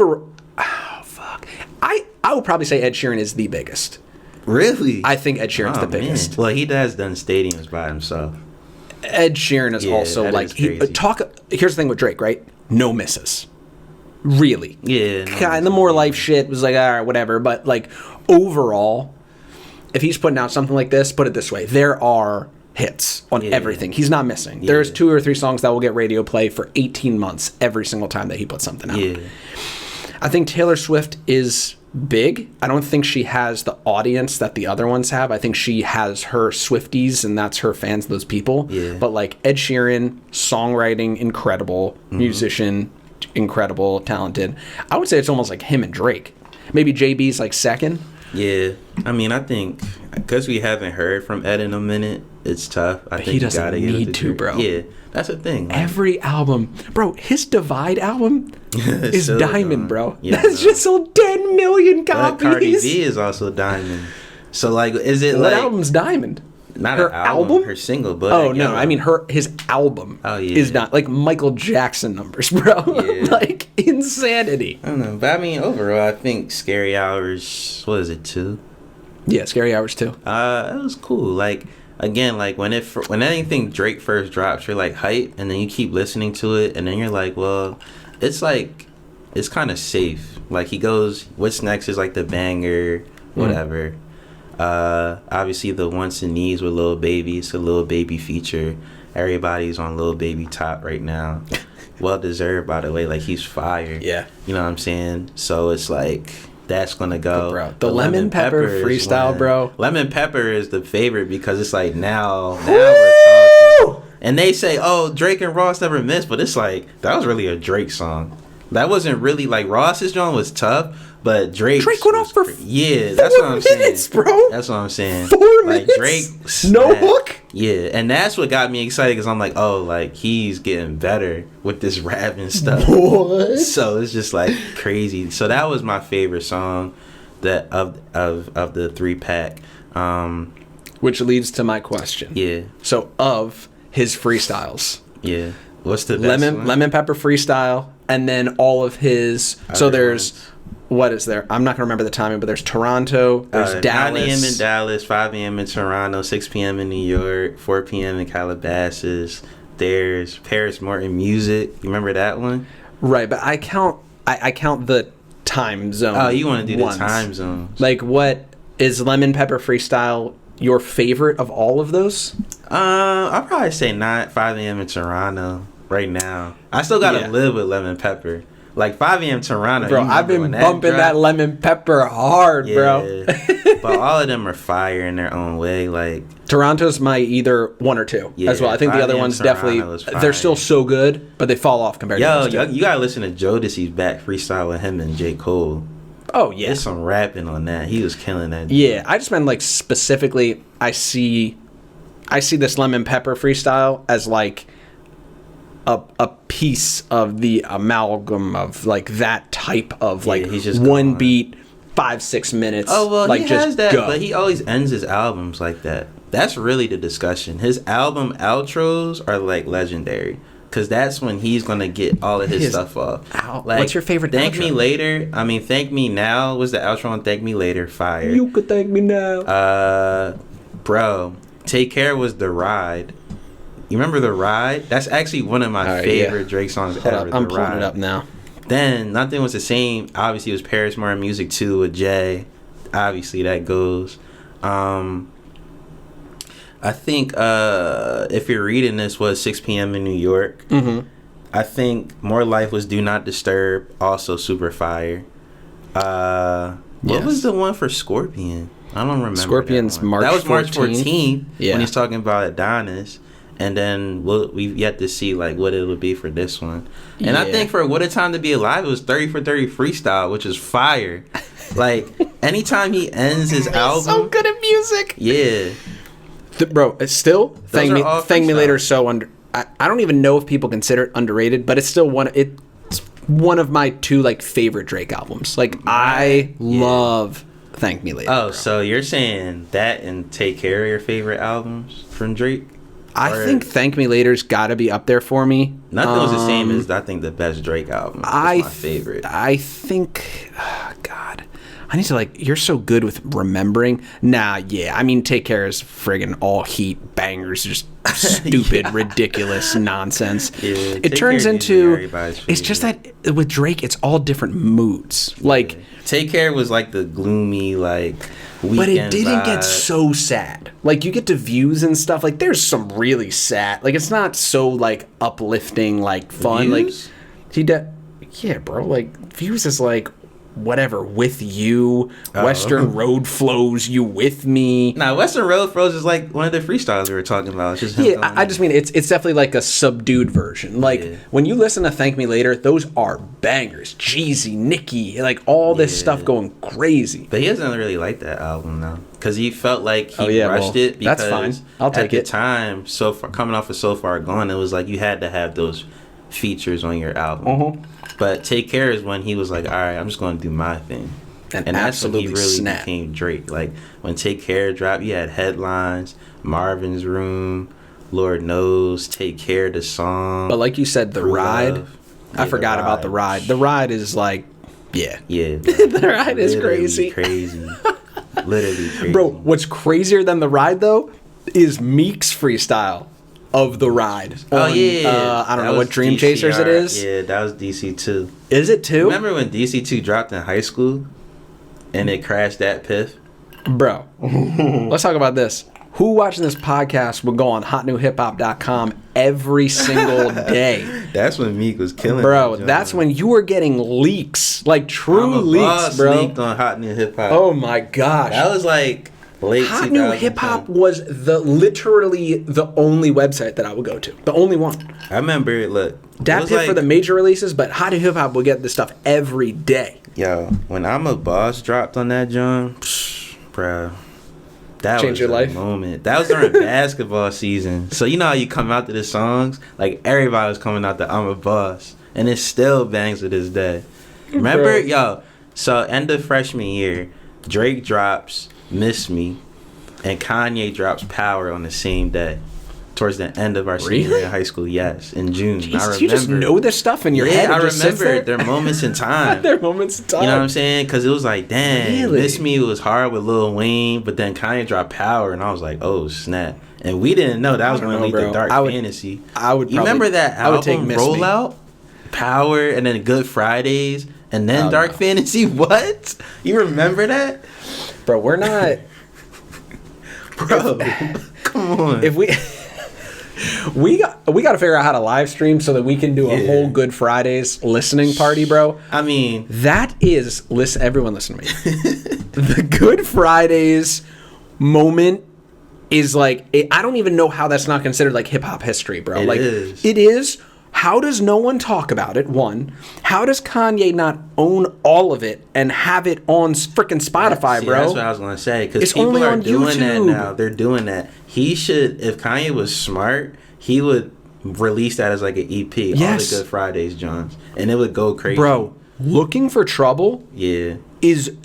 A: fuck. I would probably say Ed Sheeran is the biggest.
B: Really?
A: I think Ed Sheeran's the biggest.
B: Man. Well, he has done stadiums by himself.
A: Ed Sheeran is also like... Here's the thing with Drake, right? No misses. Really.
B: Yeah.
A: And the More Life shit was like, all right, whatever. But like, overall, if he's putting out something like this, put it this way. There are hits on everything. He's not missing. There's 2 or 3 songs that will get radio play for 18 months every single time that he puts something out.
B: Yeah.
A: I think Taylor Swift is big. I don't think she has the audience that the other ones have. I think she has her Swifties, and that's her fans, those people.
B: Yeah.
A: But like Ed Sheeran, songwriting, incredible. Musician, incredible, talented. I would say it's almost like him and Drake. Maybe JB's like second.
B: Yeah. I mean, I think because we haven't heard from Ed in a minute, it's tough. I think
A: he doesn't need to, bro.
B: Yeah, that's the thing. Like,
A: every album, bro. His Divide album is diamond, bro.
B: Yeah,
A: that's just sold 10 million copies.
B: But Cardi B is also diamond. So like, is it
A: what
B: like
A: album's diamond?
B: Not
A: her
B: an album, her single, but
A: oh no, I mean his album is not like Michael Jackson numbers, bro.
B: Yeah.
A: Like insanity.
B: I don't know, but I mean overall, I think Scary Hours. What is it, 2?
A: Yeah, Scary Hours 2.
B: It was cool. Like again, like when anything Drake first drops, you're like hype, and then you keep listening to it, and then you're like, well, it's like it's kind of safe. Like he goes, what's next is like the banger, whatever. Obviously the Wants and Needs with Lil Baby. It's a Lil Baby feature. Everybody's on Lil Baby top right now. Well deserved, by the way. Like he's fire.
A: Yeah.
B: You know what I'm saying? So it's like that's gonna go.
A: But bro, the Lemon Pepper freestyle, bro.
B: Lemon Pepper is the favorite because it's like now we're talking. And they say, oh, Drake and Ross never missed, but it's like that was really a Drake song. That wasn't really like Ross's John was tough, but Drake
A: went off for
B: that's what I'm
A: minutes,
B: saying,
A: bro.
B: That's what I'm saying.
A: 4
B: like
A: minutes,
B: Drake,
A: no hook.
B: Yeah, and that's what got me excited because I'm like, oh, like he's getting better with this rap and stuff.
A: What?
B: So it's just like crazy. So that was my favorite song that of the 3-pack.
A: Which leads to my question.
B: Yeah.
A: So of his freestyles.
B: Yeah. What's the best one?
A: Lemon Pepper freestyle, and then all of his. So there's what is there? I'm not gonna remember the timing, but there's Toronto, there's Dallas.
B: 9 a.m. in Dallas, 5 a.m. in Toronto, 6 p.m. in New York, 4 p.m. in Calabasas. There's Paris Morton Music. You remember that one?
A: Right, but I count the time zone.
B: Oh, you want to do the time zones?
A: Like, what is Lemon Pepper Freestyle your favorite of all of those?
B: I'll probably say 5 a.m. in Toronto right now. I still gotta live with Lemon Pepper. Like 5 a.m. Toronto.
A: Bro, I've been bumping that Lemon Pepper hard, bro.
B: But all of them are fire in their own way. Like
A: Toronto's my either one or two as well. I think the other ones definitely, they're still so good, but they fall off compared to those two.
B: You gotta listen to Jodeci's back freestyle with him and J. Cole.
A: Oh, yeah.
B: There's some rapping on that. He was killing that.
A: Yeah, I just meant like specifically, I see this Lemon Pepper freestyle as like a piece of the amalgam of like that type of like
B: he's just
A: one beat, 5-6 minutes.
B: Oh, well,
A: like,
B: he
A: just
B: has that,
A: go.
B: but he always ends his albums like that. That's really the discussion. His album outros are like legendary. Because that's when he's going to get all of his stuff off.
A: Like, what's your favorite
B: Thank
A: outro?
B: Me Later. I mean, Thank Me Now was the outro on Thank Me Later. Fire.
A: You could thank me now.
B: Bro, Take Care was The Ride. You remember The Ride? That's actually one of my favorite Drake songs ever.
A: I'm pulling it up now.
B: Then Nothing Was the Same. Obviously, it was Paris Morton Music 2 with Jay. Obviously, that goes. I think If You're Reading This was 6 p.m. in New York.
A: Mm-hmm.
B: I think More Life was Do Not Disturb, also super fire. What was the one for Scorpion? I don't remember.
A: Scorpion's March 14th.
B: That was March 14th when he's talking about Adonis. And then we've yet to see like what it would be for this one. And I think for What a Time to Be Alive, it was 30 for 30 freestyle, which is fire. Like, anytime he ends his album.
A: So good at music.
B: Yeah.
A: Bro, it's still Thank Me Later is so under. I don't even know if people consider it underrated, but it's still one of my two like favorite Drake albums. Like I love Thank Me Later.
B: Oh,
A: bro.
B: So you're saying that and Take Care are your favorite albums from Drake?
A: I think Thank Me Later's got to be up there for me.
B: Nothing was the same as I think the best Drake album. It's my favorite.
A: I think, God. I need to like, you're so good with remembering. Nah, yeah. I mean, Take Care is friggin' all heat bangers, just stupid, ridiculous nonsense. Yeah, it turns into, it's just that with Drake, it's all different moods. Like,
B: Take Care was like the gloomy, like, weekend
A: but it didn't get
B: vibe.
A: so sad. Like, you get to Views and stuff. Like, there's some really sad. Like, it's not so, like, uplifting, like, fun.
B: Views?
A: Like, yeah, bro. Like, Views is like, whatever, With You, Western Road Flows, You With Me.
B: Nah, Western Road Flows is like one of the freestyles we were talking about. It's just
A: I just mean it's definitely like a subdued version. Like when you listen to Thank Me Later, those are bangers. Jeezy, Nicki, like all this stuff going crazy.
B: But he doesn't really like that album now because he felt like he rushed it. Because
A: that's fine. I'll take it.
B: At the time, So Far, coming off of So Far Gone, it was like you had to have those features on your album. But Take Care is when he was like, all right, I'm just going to do my thing. And that's when he really became Drake. Like, when Take Care dropped, you had Headlines, Marvin's Room, Lord Knows, Take Care, the song.
A: But like you said, The Ride, I forgot about The Ride. The Ride is like,
B: Yeah.
A: The Ride is crazy.
B: Literally crazy.
A: Bro, what's crazier than The Ride, though, is Meek's freestyle of The Ride.
B: I
A: don't know what Dream Chasers it is.
B: Yeah, that was DC2.
A: Is it too?
B: Remember when DC2 dropped in high school and it crashed that piff?
A: Bro, let's talk about this. Who watching this podcast would go on hotnewhiphop.com every single day?
B: That's when Meek was killing
A: bro, that's when you were getting leaks. Like true leaks, bro.
B: Leaked on Hot New Hip Hop.
A: Oh my gosh.
B: That was like late
A: Hot New Hip Hop was literally the only website that I would go to. The only one.
B: I remember it. Look,
A: Dat Piff for the major releases, but Hot New Hip Hop would get this stuff every day.
B: Yo, when I'm a Boss dropped on that John, bro, that
A: Change
B: was
A: your life
B: moment. That was during basketball season. So you know how you come out to the songs, like everybody was coming out to I'm a Boss, and it still bangs to this day. Remember, yo. So end of freshman year, Drake drops Miss Me, and Kanye drops Power on the same day. towards the end of our senior year in high school. Yes, in June.
A: Jesus,
B: I remember.
A: You just know this stuff in your head.
B: Yeah, I
A: just
B: remember their moments in time.
A: Their moments in time.
B: You know what I'm saying? Because it was like, dang,
A: Really?
B: Miss Me was hard with Lil Wayne, but then Kanye dropped Power, and I was like, oh snap! And we didn't know that was going to lead to Dark Fantasy.
A: I would.
B: You remember that album,
A: I would take
B: Rollout, Power, and then Good Fridays, and then Dark Fantasy? What? You remember that?
A: Bro, we're not...
B: Bro, come on.
A: If we got to figure out how to live stream so that we can do a whole Good Fridays listening party, bro.
B: I mean...
A: That is... Everyone listen to me. The Good Fridays moment is like... I don't even know how that's not considered like hip-hop history, bro. It is. How does no one talk about it? One, how does Kanye not own all of it and have it on freaking Spotify, bro?
B: That's what I was gonna say. Because people are doing that now. They're doing that. He should, if Kanye was smart, he would release that as like an EP. Yes. All the Good Fridays, Johns, and it would go crazy.
A: Bro, Looking for Trouble.
B: Yeah.
A: Is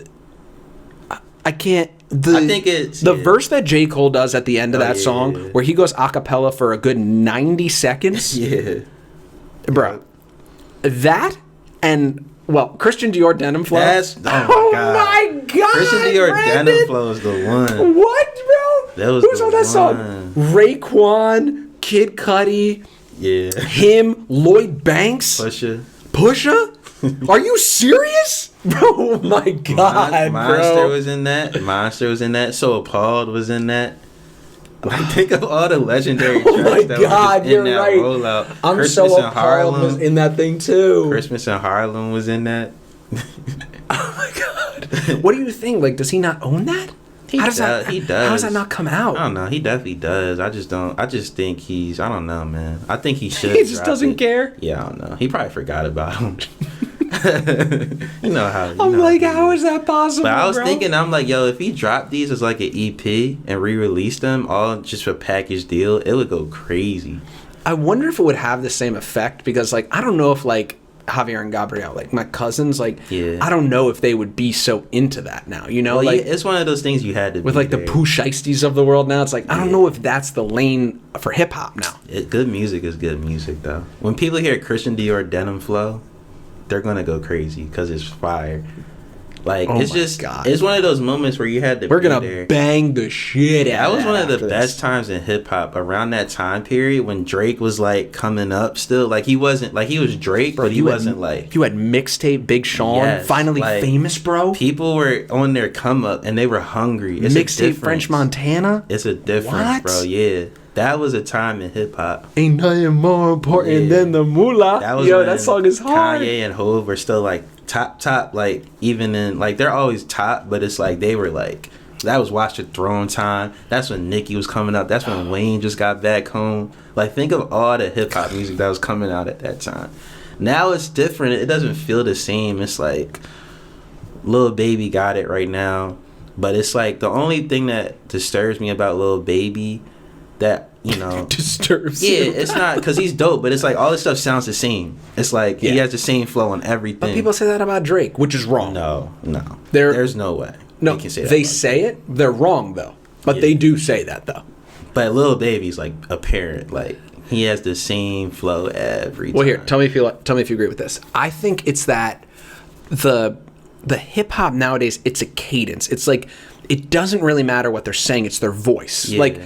A: I can't.
B: I think it's
A: the verse that J. Cole does at the end of that song, where he goes a cappella for a good 90 seconds.
B: Yeah.
A: Bro, that and Christian Dior Denim Flow.
B: Oh my god! Christian Dior Denim Flow is the one.
A: What, bro? Who's on that song? Raekwon, Kid Cudi, him, Lloyd Banks, Pusha. Are you serious, bro? Oh my god,
B: Monster was in that. So Appalled was in that. Like, think of all the legendary tracks that were just in that rollout.
A: I'm
B: Christmas
A: so
B: in Harlem
A: was in that thing too.
B: Christmas in Harlem was in that.
A: Oh my god! What do you think? Like, does he not own that?
B: He does.
A: How does that not come out?
B: I don't know. He definitely does. I just think he's. I don't know, man. I think he should.
A: He just doesn't care.
B: Yeah, I don't know. He probably forgot about him. You know how.
A: How is that possible?
B: But I was thinking, I'm like, yo, if he dropped these as like an EP and re-released them all just for a package deal, it would go crazy.
A: I wonder if it would have the same effect because, like, I don't know if like Javier and Gabriel, like my cousins, like, I don't know if they would be so into that now. You know, like
B: it's one of those things you had to
A: with
B: be
A: like
B: there.
A: The Pooh Shiesties of the world now. It's like I don't know if that's the lane for hip hop now.
B: Good music is good music though. When people hear Christian Dior Denim Flow, they're gonna go crazy because it's fire. Like it's one of those moments where you had to.
A: We're gonna
B: there.
A: Bang the shit out.
B: That was one of the best times in hip hop around that time period when Drake was like coming up still. Like he wasn't like he was Drake, but he wasn't like.
A: You had mixtape Big Sean finally like, famous, bro.
B: People were on their come up and they were hungry. It's
A: mixtape French Montana.
B: It's a difference, bro. Yeah. That was a time in hip hop.
A: Ain't nothing more important than the moolah. That song is hard.
B: Kanye and Hov were still like top, like even in like they're always top, but it's like they were like that was Watch the Throne time. That's when Nicki was coming up. That's when Wayne just got back home. Like think of all the hip hop music that was coming out at that time. Now it's different. It doesn't feel the same. It's like Lil Baby got it right now, but it's like the only thing that disturbs me about Lil Baby. That
A: disturbs
B: you. It's not because he's dope, but it's like all this stuff sounds the same. It's like he has the same flow on everything.
A: But people say that about Drake, which is wrong.
B: No, there's no way.
A: No, they can say that. They say it. They're wrong though, but they do say that though.
B: But Lil Baby's like apparent, like he has the same flow every time.
A: Well, here, tell me if you agree with this. I think it's that the hip hop nowadays, it's a cadence. It's like it doesn't really matter what they're saying; it's their voice. Like.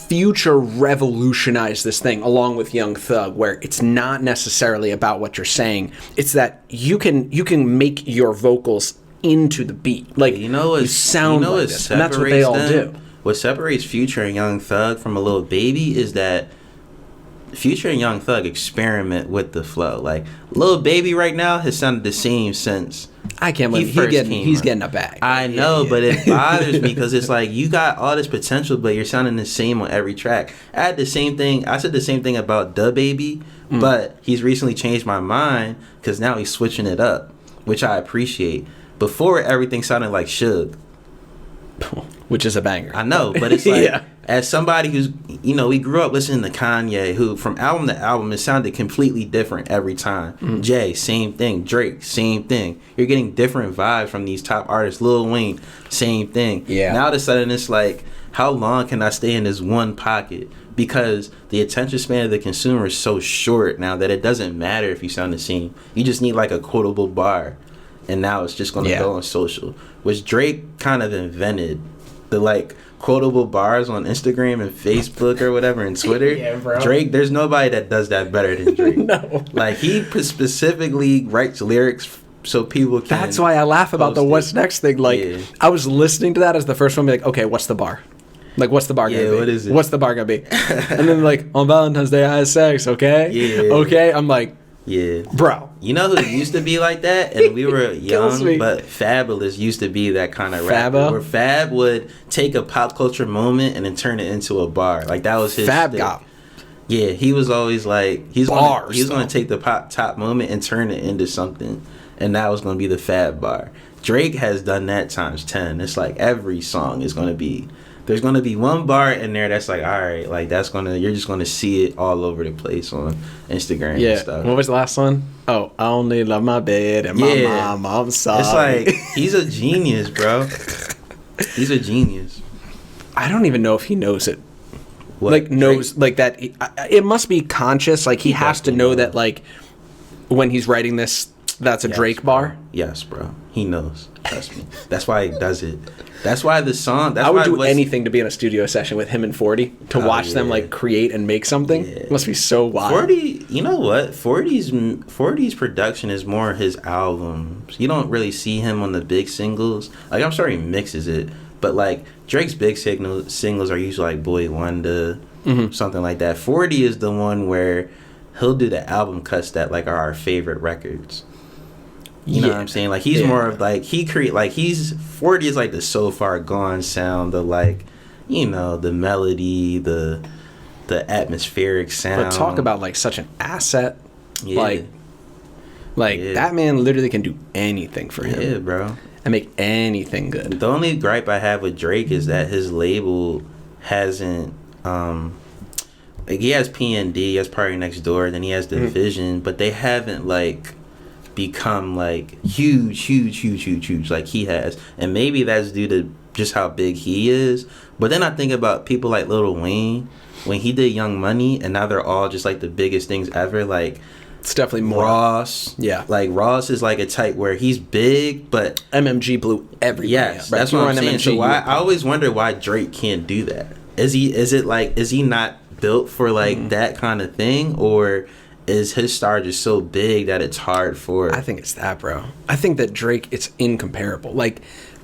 A: Future revolutionized this thing along with Young Thug, where it's not necessarily about what you're saying. It's that you can make your vocals into the beat. Like you sound like this, and that's what they all do.
B: What separates Future and Young Thug from a Lil Baby is that Future and Young Thug experiment with the flow. Like Lil Baby right now has sounded the same since.
A: I can't believe he's getting a bag.
B: I know, but it bothers me because it's like you got all this potential, but you're sounding the same on every track. I said the same thing about Da Baby, but he's recently changed my mind because now he's switching it up, which I appreciate. Before, everything sounded like Suge.
A: Which is a banger.
B: I know, but it's like, as somebody who's, we grew up listening to Kanye, who from album to album, it sounded completely different every time. Jay, same thing. Drake, same thing. You're getting different vibes from these top artists. Lil Wayne, same thing. Yeah. Now all of a sudden, it's like, how long can I stay in this one pocket? Because the attention span of the consumer is so short now that it doesn't matter if you sound the same. You just need like a quotable bar, and now it's just gonna go on social, which Drake kind of invented. The like quotable bars on Instagram and Facebook or whatever and Twitter.
A: Yeah, bro.
B: Drake, there's nobody that does that better than Drake.
A: No.
B: Like he specifically writes lyrics so people can.
A: That's why I laugh about the what's next thing. Like I was listening to that as the first one, be like, okay, what's the bar? Like, what's the bar gonna be?
B: What is it?
A: What's the bar gonna be? And then like, on Valentine's Day I had sex, okay?
B: Yeah.
A: Okay? I'm like, bro.
B: You know who used to be like that? And we were young, but Fabulous used to be that kind of rapper. Where Fab would take a pop culture moment and then turn it into a bar. Like, that was his
A: Fab
B: stick.
A: got.
B: Yeah, he was always like, he's
A: Bars,
B: going to take the top moment and turn it into something. And that was going to be the Fab bar. Drake has done that times 10. It's like every song is going to be, there's going to be one bar in there that's like, all right, like that's going to, you're just going to see it all over the place on Instagram and stuff.
A: What was the last one? Oh, I only love my bed and my mom. I'm sorry.
B: It's like, he's a genius, bro. He's a genius.
A: I don't even know if he knows it.
B: What,
A: like, knows, Drake? Like that. It must be conscious. Like, he has to know that, like, when he's writing this, that's a Drake bar.
B: Yes, bro. He knows. Trust me. That's why he does it. That's why the song. That's
A: I would
B: why
A: do anything to be in a studio session with him and 40 to watch them like create and make something. Yeah. It must be so wild.
B: 40, you know what? 40's production is more his albums. You don't really see him on the big singles. Like, I'm sure he mixes it, but like Drake's big singles are usually like Boy Wonder, something like that. 40 is the one where he'll do the album cuts that like are our favorite records. You know what I'm saying? Like, he's more of like, he's 40 is like the So Far Gone sound, the like, you know, the melody, the atmospheric sound.
A: But talk about like such an asset. Like that man literally can do anything for him.
B: Yeah, bro.
A: And make anything good.
B: The only gripe I have with Drake is that his label hasn't, like, he has PND, he has Party Next Door, then he has Division, but they haven't like become like huge like he has. And maybe that's due to just how big he is. But then I think about people like Lil Wayne when he did Young Money, and now they're all just like the biggest things ever. Like,
A: it's definitely more
B: Ross. Yeah, like Ross is like a type where he's big, but
A: MMG blew everything.
B: Yes, that's what I'm saying. So I always wonder why Drake can't do that. Is he not built for like that kind of thing, or is his star just so big that it's hard for...
A: I think it's that, bro. I think that Drake, it's incomparable. Like,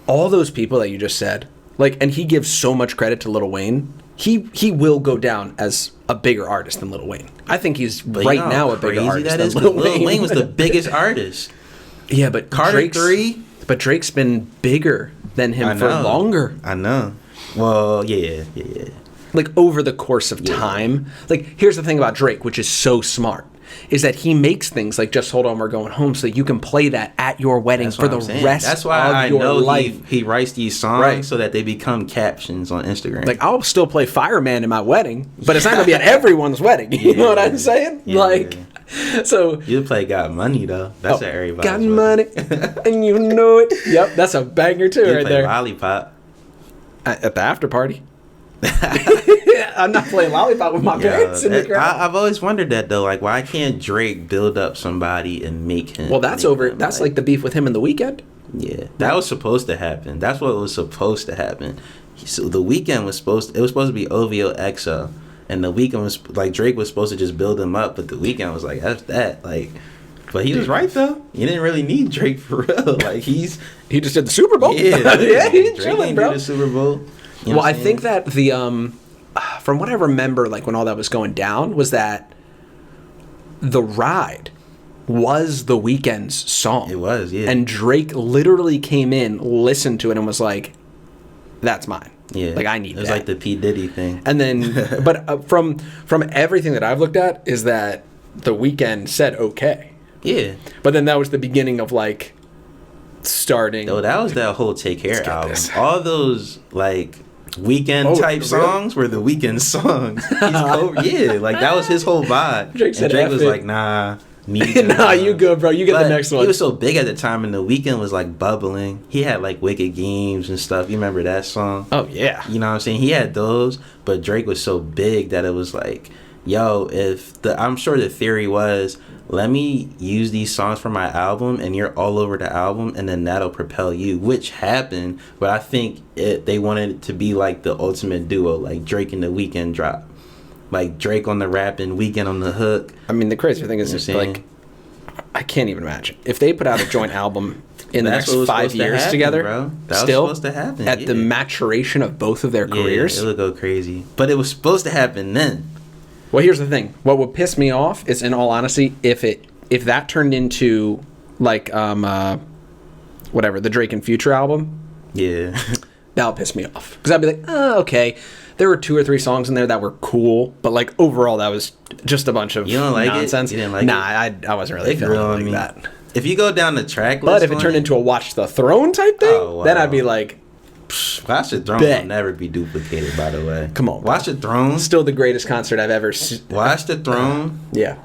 A: all those people that you just said, like, and he gives so much credit to Lil Wayne, he will go down as a bigger artist than Lil Wayne. I think he's now a bigger artist than Lil Wayne.
B: Lil Wayne was the biggest artist.
A: Yeah, but
B: Carter 3?
A: But Drake's been bigger than him for longer.
B: I know. Well, yeah.
A: Like, over the course of time. Like, here's the thing about Drake, which is so smart, is that he makes things like Just Hold On, We're Going Home, so that you can play that at your wedding for the rest
B: That's why
A: of
B: I
A: your
B: know
A: life.
B: He writes these songs so that they become captions on Instagram.
A: Like, I'll still play Fireman in my wedding, but it's not going to be at everyone's wedding. You know what I'm saying?
B: Yeah.
A: Like, so...
B: You play Got Money, though. That's at everybody's
A: Got Money, and you know it. Yep, that's a banger, too, right there.
B: Lollipop.
A: At the after party. I'm not playing Lollipop with my parents in the crowd.
B: I've always wondered that, though. Like, why can't Drake build up somebody and make him?
A: Well, that's over. That's like the beef with him in The Weeknd.
B: Yeah, that was supposed to happen. That's what was supposed to happen. So The Weeknd was supposed to be OVO XO, and The Weeknd was like, Drake was supposed to just build him up, but The Weeknd was like, F that. Like, but he was right though. You didn't really need Drake for real. Like, he
A: just did the Super Bowl.
B: Yeah,
A: he's
B: Drake
A: chilling, bro.
B: Did the Super Bowl. You know
A: well, I think that the from what I remember, like when all that was going down, was that The Ride was The Weeknd's song.
B: It was, yeah.
A: And Drake literally came in, listened to it, and was like, "That's mine."
B: Yeah,
A: like I need.
B: It was
A: that.
B: like the P Diddy thing.
A: And then, but from everything that I've looked at, is that The Weeknd said okay.
B: Yeah,
A: but then that was the beginning of like starting.
B: No, that was that whole Take Care album. All those like Weekend type songs were The Weeknd songs. Yeah, like that was his whole vibe.
A: Drake said
B: and Drake was like, nah,
A: Nah, you good, bro. You get the next one.
B: He was so big at the time, and The Weeknd was like bubbling. He had like Wicked Games and stuff. You remember that song?
A: Oh yeah.
B: You know what I'm saying? He had those, but Drake was so big that it was like, yo, I'm sure the theory was, let me use these songs for my album, and you're all over the album, and then that'll propel you, which happened. But I think they wanted it to be like the ultimate duo, like Drake and The Weeknd drop. Like Drake on the rap and Weeknd on the hook.
A: I mean, the crazy thing is, just like, I can't even imagine if they put out a joint album in the next 5 years together. Bro. That
B: still was supposed to happen
A: at the maturation of both of their careers.
B: It would go crazy, but it was supposed to happen then.
A: Well, here's the thing. What would piss me off is, in all honesty, if that turned into like whatever, the Drake and Future album.
B: Yeah,
A: that would piss me off, because I'd be like, oh, okay. There were 2 or 3 songs in there that were cool, but like overall, that was just a bunch of nonsense.
B: You didn't like it?
A: I wasn't really feeling like that.
B: If you go down the track list,
A: but if it turned into a Watch the Throne type thing, then I'd be like,
B: Watch the Throne will never be duplicated. By the way,
A: come on,
B: Watch the Throne,
A: still the greatest concert I've ever seen.
B: Watch the Throne,
A: yeah.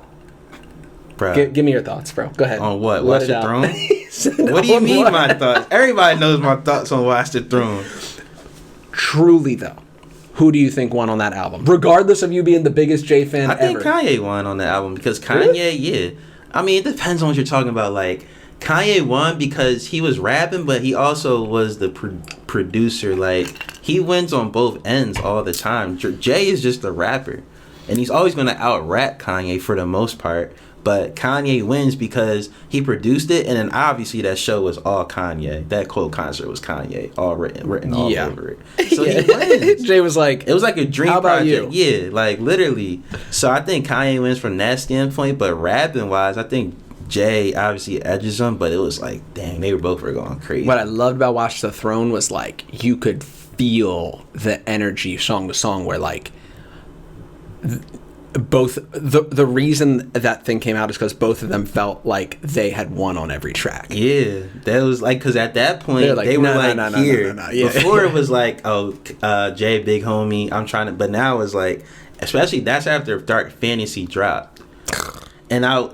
B: Bro,
A: give me your thoughts, bro. Go ahead.
B: On what? Watch the Throne? What do you mean my thoughts? Everybody knows my thoughts on Watch the Throne.
A: Truly, though. Who do you think won on that album? Regardless of you being the biggest Jay fan ever.
B: I think Kanye won on the album because Kanye, yeah. I mean, it depends on what you're talking about. Like, Kanye won because he was rapping, but he also was the producer. Like, he wins on both ends all the time. Jay is just a rapper, and he's always going to out-rap Kanye for the most part. But Kanye wins because he produced it, and then obviously that show was all Kanye. That whole concert was Kanye, all written all over it. So he wins.
A: Jay was like,
B: it was like a dream
A: how about
B: project.
A: You?
B: Yeah, like literally. So I think Kanye wins from that standpoint, but rapping wise, I think Jay obviously edges him. But it was like, dang, they were going crazy.
A: What I loved about Watch the Throne was like you could feel the energy song to song, where like. Both the reason that thing came out is because both of them felt like they had won on every track.
B: Yeah, that was like, because at that point they were like here.
A: Yeah.
B: Before it was like, oh, Jay, big homie, I'm trying to. But now it's like, especially that's after Dark Fantasy dropped. And I've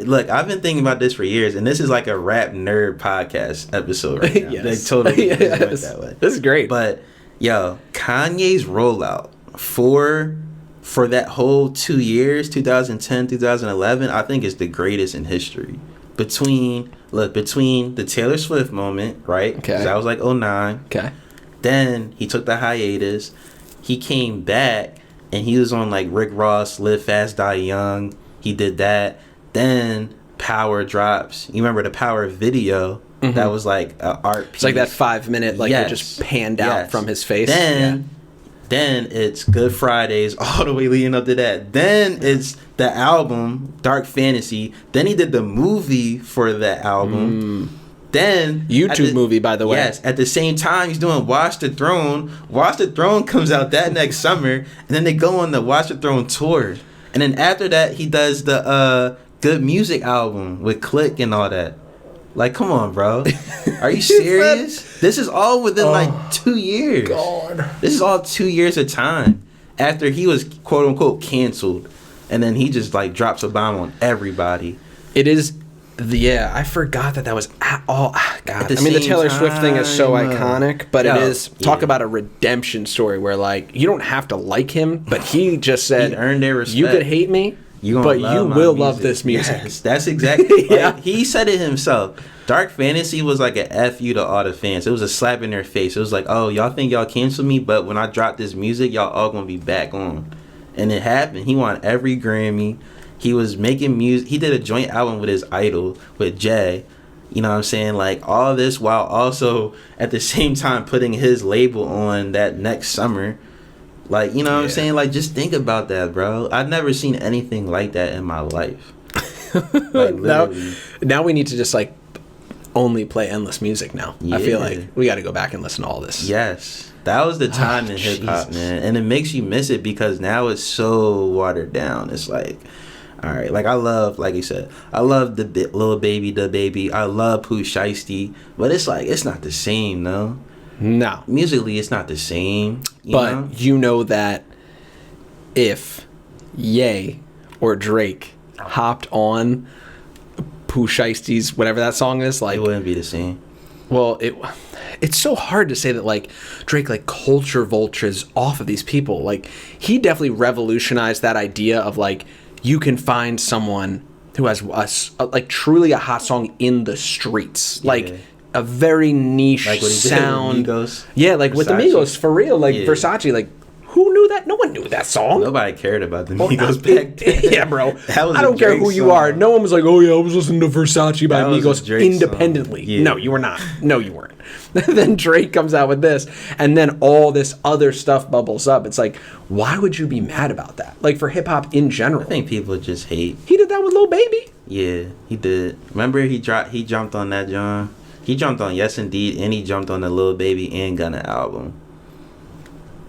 B: been thinking about this for years, and this is like a rap nerd podcast episode right now.
A: Yes.
B: They totally went that way.
A: This is great.
B: But yo, Kanye's rollout for that whole 2 years, 2010, 2011, I think is the greatest in history. Between the Taylor Swift moment, right? Okay. That was like 2009.
A: Okay.
B: Then he took the hiatus. He came back, and he was on like Rick Ross, Live Fast, Die Young. He did that. Then Power drops. You remember the Power video? Mm-hmm. That was like an art piece.
A: It's like that 5 minute, like it just panned out from his face.
B: Then it's Good Fridays all the way leading up to that. Then it's the album, Dark Fantasy. Then he did the movie for that album. Then
A: YouTube movie, by the way.
B: Yes, at the same time he's doing Watch the Throne. Watch the Throne comes out that next summer. And then they go on the Watch the Throne tour. And then after that he does the Good Music album with Click and all that. Like, come on, bro. Are you serious? This is all within like 2 years.
A: God.
B: This is all 2 years of time after he was quote unquote canceled, and then he just like drops a bomb on everybody.
A: It is, I forgot that was at all. God, I mean, the Taylor Swift thing is so iconic, but it is talk about a redemption story where like you don't have to like him, but he just said
B: he earned their respect.
A: You could hate me. But you will love this music.
B: Yes, that's exactly. Like, he said it himself. Dark Fantasy was like an F you to all the fans. It was a slap in their face. It was like, oh, y'all think y'all canceled me, but when I drop this music, y'all all gonna be back on. And it happened. He won every Grammy. He was making music. He did a joint album with his idol, with Jay. You know what I'm saying? Like, all this while also at the same time putting his label on that next summer. Like, you know what I'm saying? Like, just think about that, bro. I've never seen anything like that in my life. Like,
A: now we need to just, like, only play endless music now. Yeah. I feel like we got to go back and listen to all this.
B: Yes. That was the time in hip-hop, man. And it makes you miss it because now it's so watered down. It's like, all right. Like, I love, like you said, I love the Lil Baby, Da Baby. I love Pooh Shiesty. But it's like, it's not the same, though.
A: No.
B: Musically, it's not the same.
A: You know that if Ye or Drake hopped on Pooh Shiesty's, whatever that song is, like,
B: it wouldn't be the same.
A: Well, it's so hard to say that, like, Drake, like, culture vultures off of these people. Like, he definitely revolutionized that idea of, like, you can find someone who has like truly a hot song in the streets, like a very niche
B: like
A: sound.
B: Migos,
A: yeah, like Versace. With the Migos, for real, like Versace, like who knew that? No one knew that song.
B: Nobody cared about the Migos back then.
A: Yeah, bro. I don't care who you are. No one was like, oh yeah, I was listening to Versace by Migos independently. Yeah. No, you were not. No, you weren't. Then Drake comes out with this, and then all this other stuff bubbles up. It's like, why would you be mad about that? Like, for hip hop in general,
B: I think people just hate.
A: He did that with Lil Baby.
B: Yeah, he did. Remember, he jumped on that John. He jumped on Yes Indeed, and he jumped on the Lil Baby and Gunna album.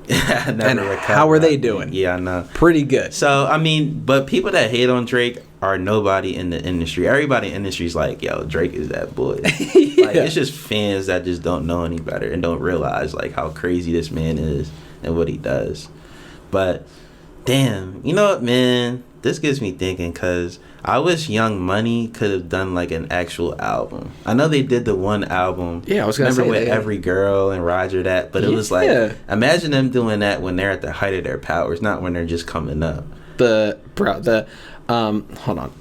A: And how are they doing?
B: Yeah, I know.
A: Pretty good.
B: So, I mean, but people that hate on Drake are nobody in the industry. Everybody in the industry is like, yo, Drake is that boy. Yeah. Like, it's just fans that just don't know any better and don't realize, like, how crazy this man is and what he does. But, damn, you know what, man? This gets me thinking, because I wish Young Money could have done, like, an actual album. I know they did the one album.
A: Yeah, I was going to say
B: with Every Girl and Roger That, but it was like, imagine them doing that when they're at the height of their powers, not when they're just coming up.
A: Hold on, I'm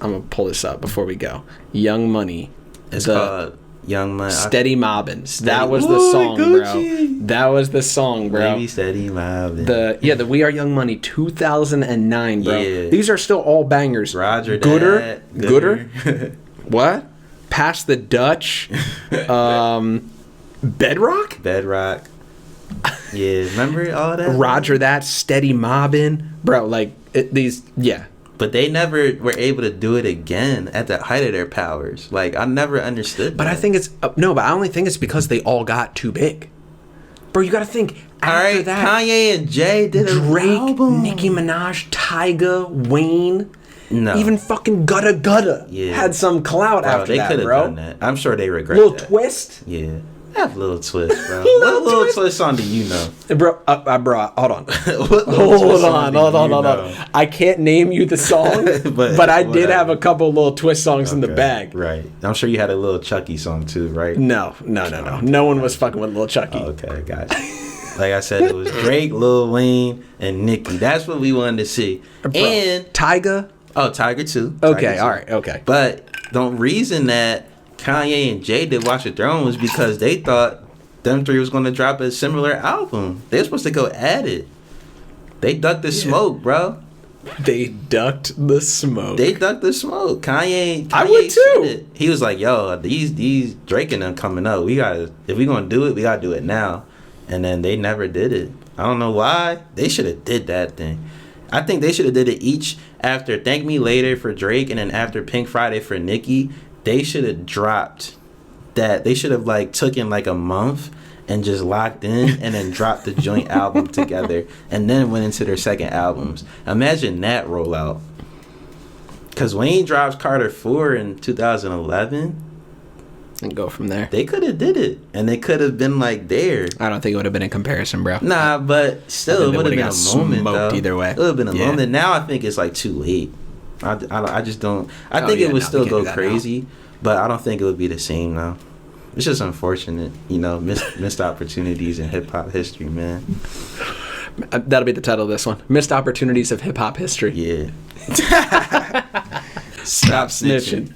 A: going to pull this up before we go. Young Money.
B: It's called Young Money.
A: Steady Mobbin'. That was the song, Gucci. Bro. That was the song, bro.
B: Baby Steady Mobbin'.
A: The We Are Young Money 2009, bro. Yeah. These are still all bangers.
B: Roger
A: Gooder. What? Pass the Dutch. Bedrock.
B: Yeah, remember all that?
A: Roger That, Steady Mobbin'. Bro, like, yeah.
B: But they never were able to do it again at the height of their powers. Like, I never understood
A: But
B: that.
A: I think it's... but I only think it's because they all got too big. Bro, you gotta think, after that...
B: Kanye and Jay did
A: Drake,
B: an album.
A: Nicki Minaj, Tyga, Wayne...
B: No.
A: Even fucking Gutta had some clout after
B: they
A: that,
B: could have
A: bro.
B: done that. I'm sure they regret
A: Lil
B: that.
A: Twist?
B: Yeah. Have Little Twist, bro. What Little Twist song do you know?
A: Bro, hold on. Hold on. I can't name you the song, but I did have a couple Little Twist songs in the bag.
B: Right. I'm sure you had a Little Chucky song too, right?
A: No. No one was fucking with Lil Chucky.
B: Oh, okay, gotcha. Like I said, it was Drake, Lil Wayne, and Nicki. That's what we wanted to see.
A: Bro,
B: and
A: Tyga?
B: Oh, Tyga too.
A: Okay, all right, okay.
B: But the reason that Kanye and Jay did Watch the Throne was because they thought them three was going to drop a similar album. They were supposed to go at it. They ducked the smoke, bro.
A: They ducked the smoke.
B: Kanye
A: I would too.
B: It. He was like, yo, these Drake and them coming up. If we going to do it, we got to do it now. And then they never did it. I don't know why. They should have did that thing. I think they should have did it each after Thank Me Later for Drake and then after Pink Friday for Nicki. They should have dropped that. They should have like took in like a month and just locked in and then dropped the joint album together and then went into their second albums. Imagine that rollout. Because Wayne drops Carter 4 in 2011.
A: And go from there.
B: They could have did it. And they could have been like there.
A: I don't think it would have been in comparison, bro.
B: Nah, but still, it would have been a moment, though.
A: Either way.
B: It would have been a moment. Now I think it's like too late. I just don't. I think it would still go crazy, but I don't think it would be the same now. It's just unfortunate, missed opportunities in hip hop history, man.
A: That'll be the title of this one: Missed Opportunities of Hip Hop History.
B: Yeah.
A: Stop snitching.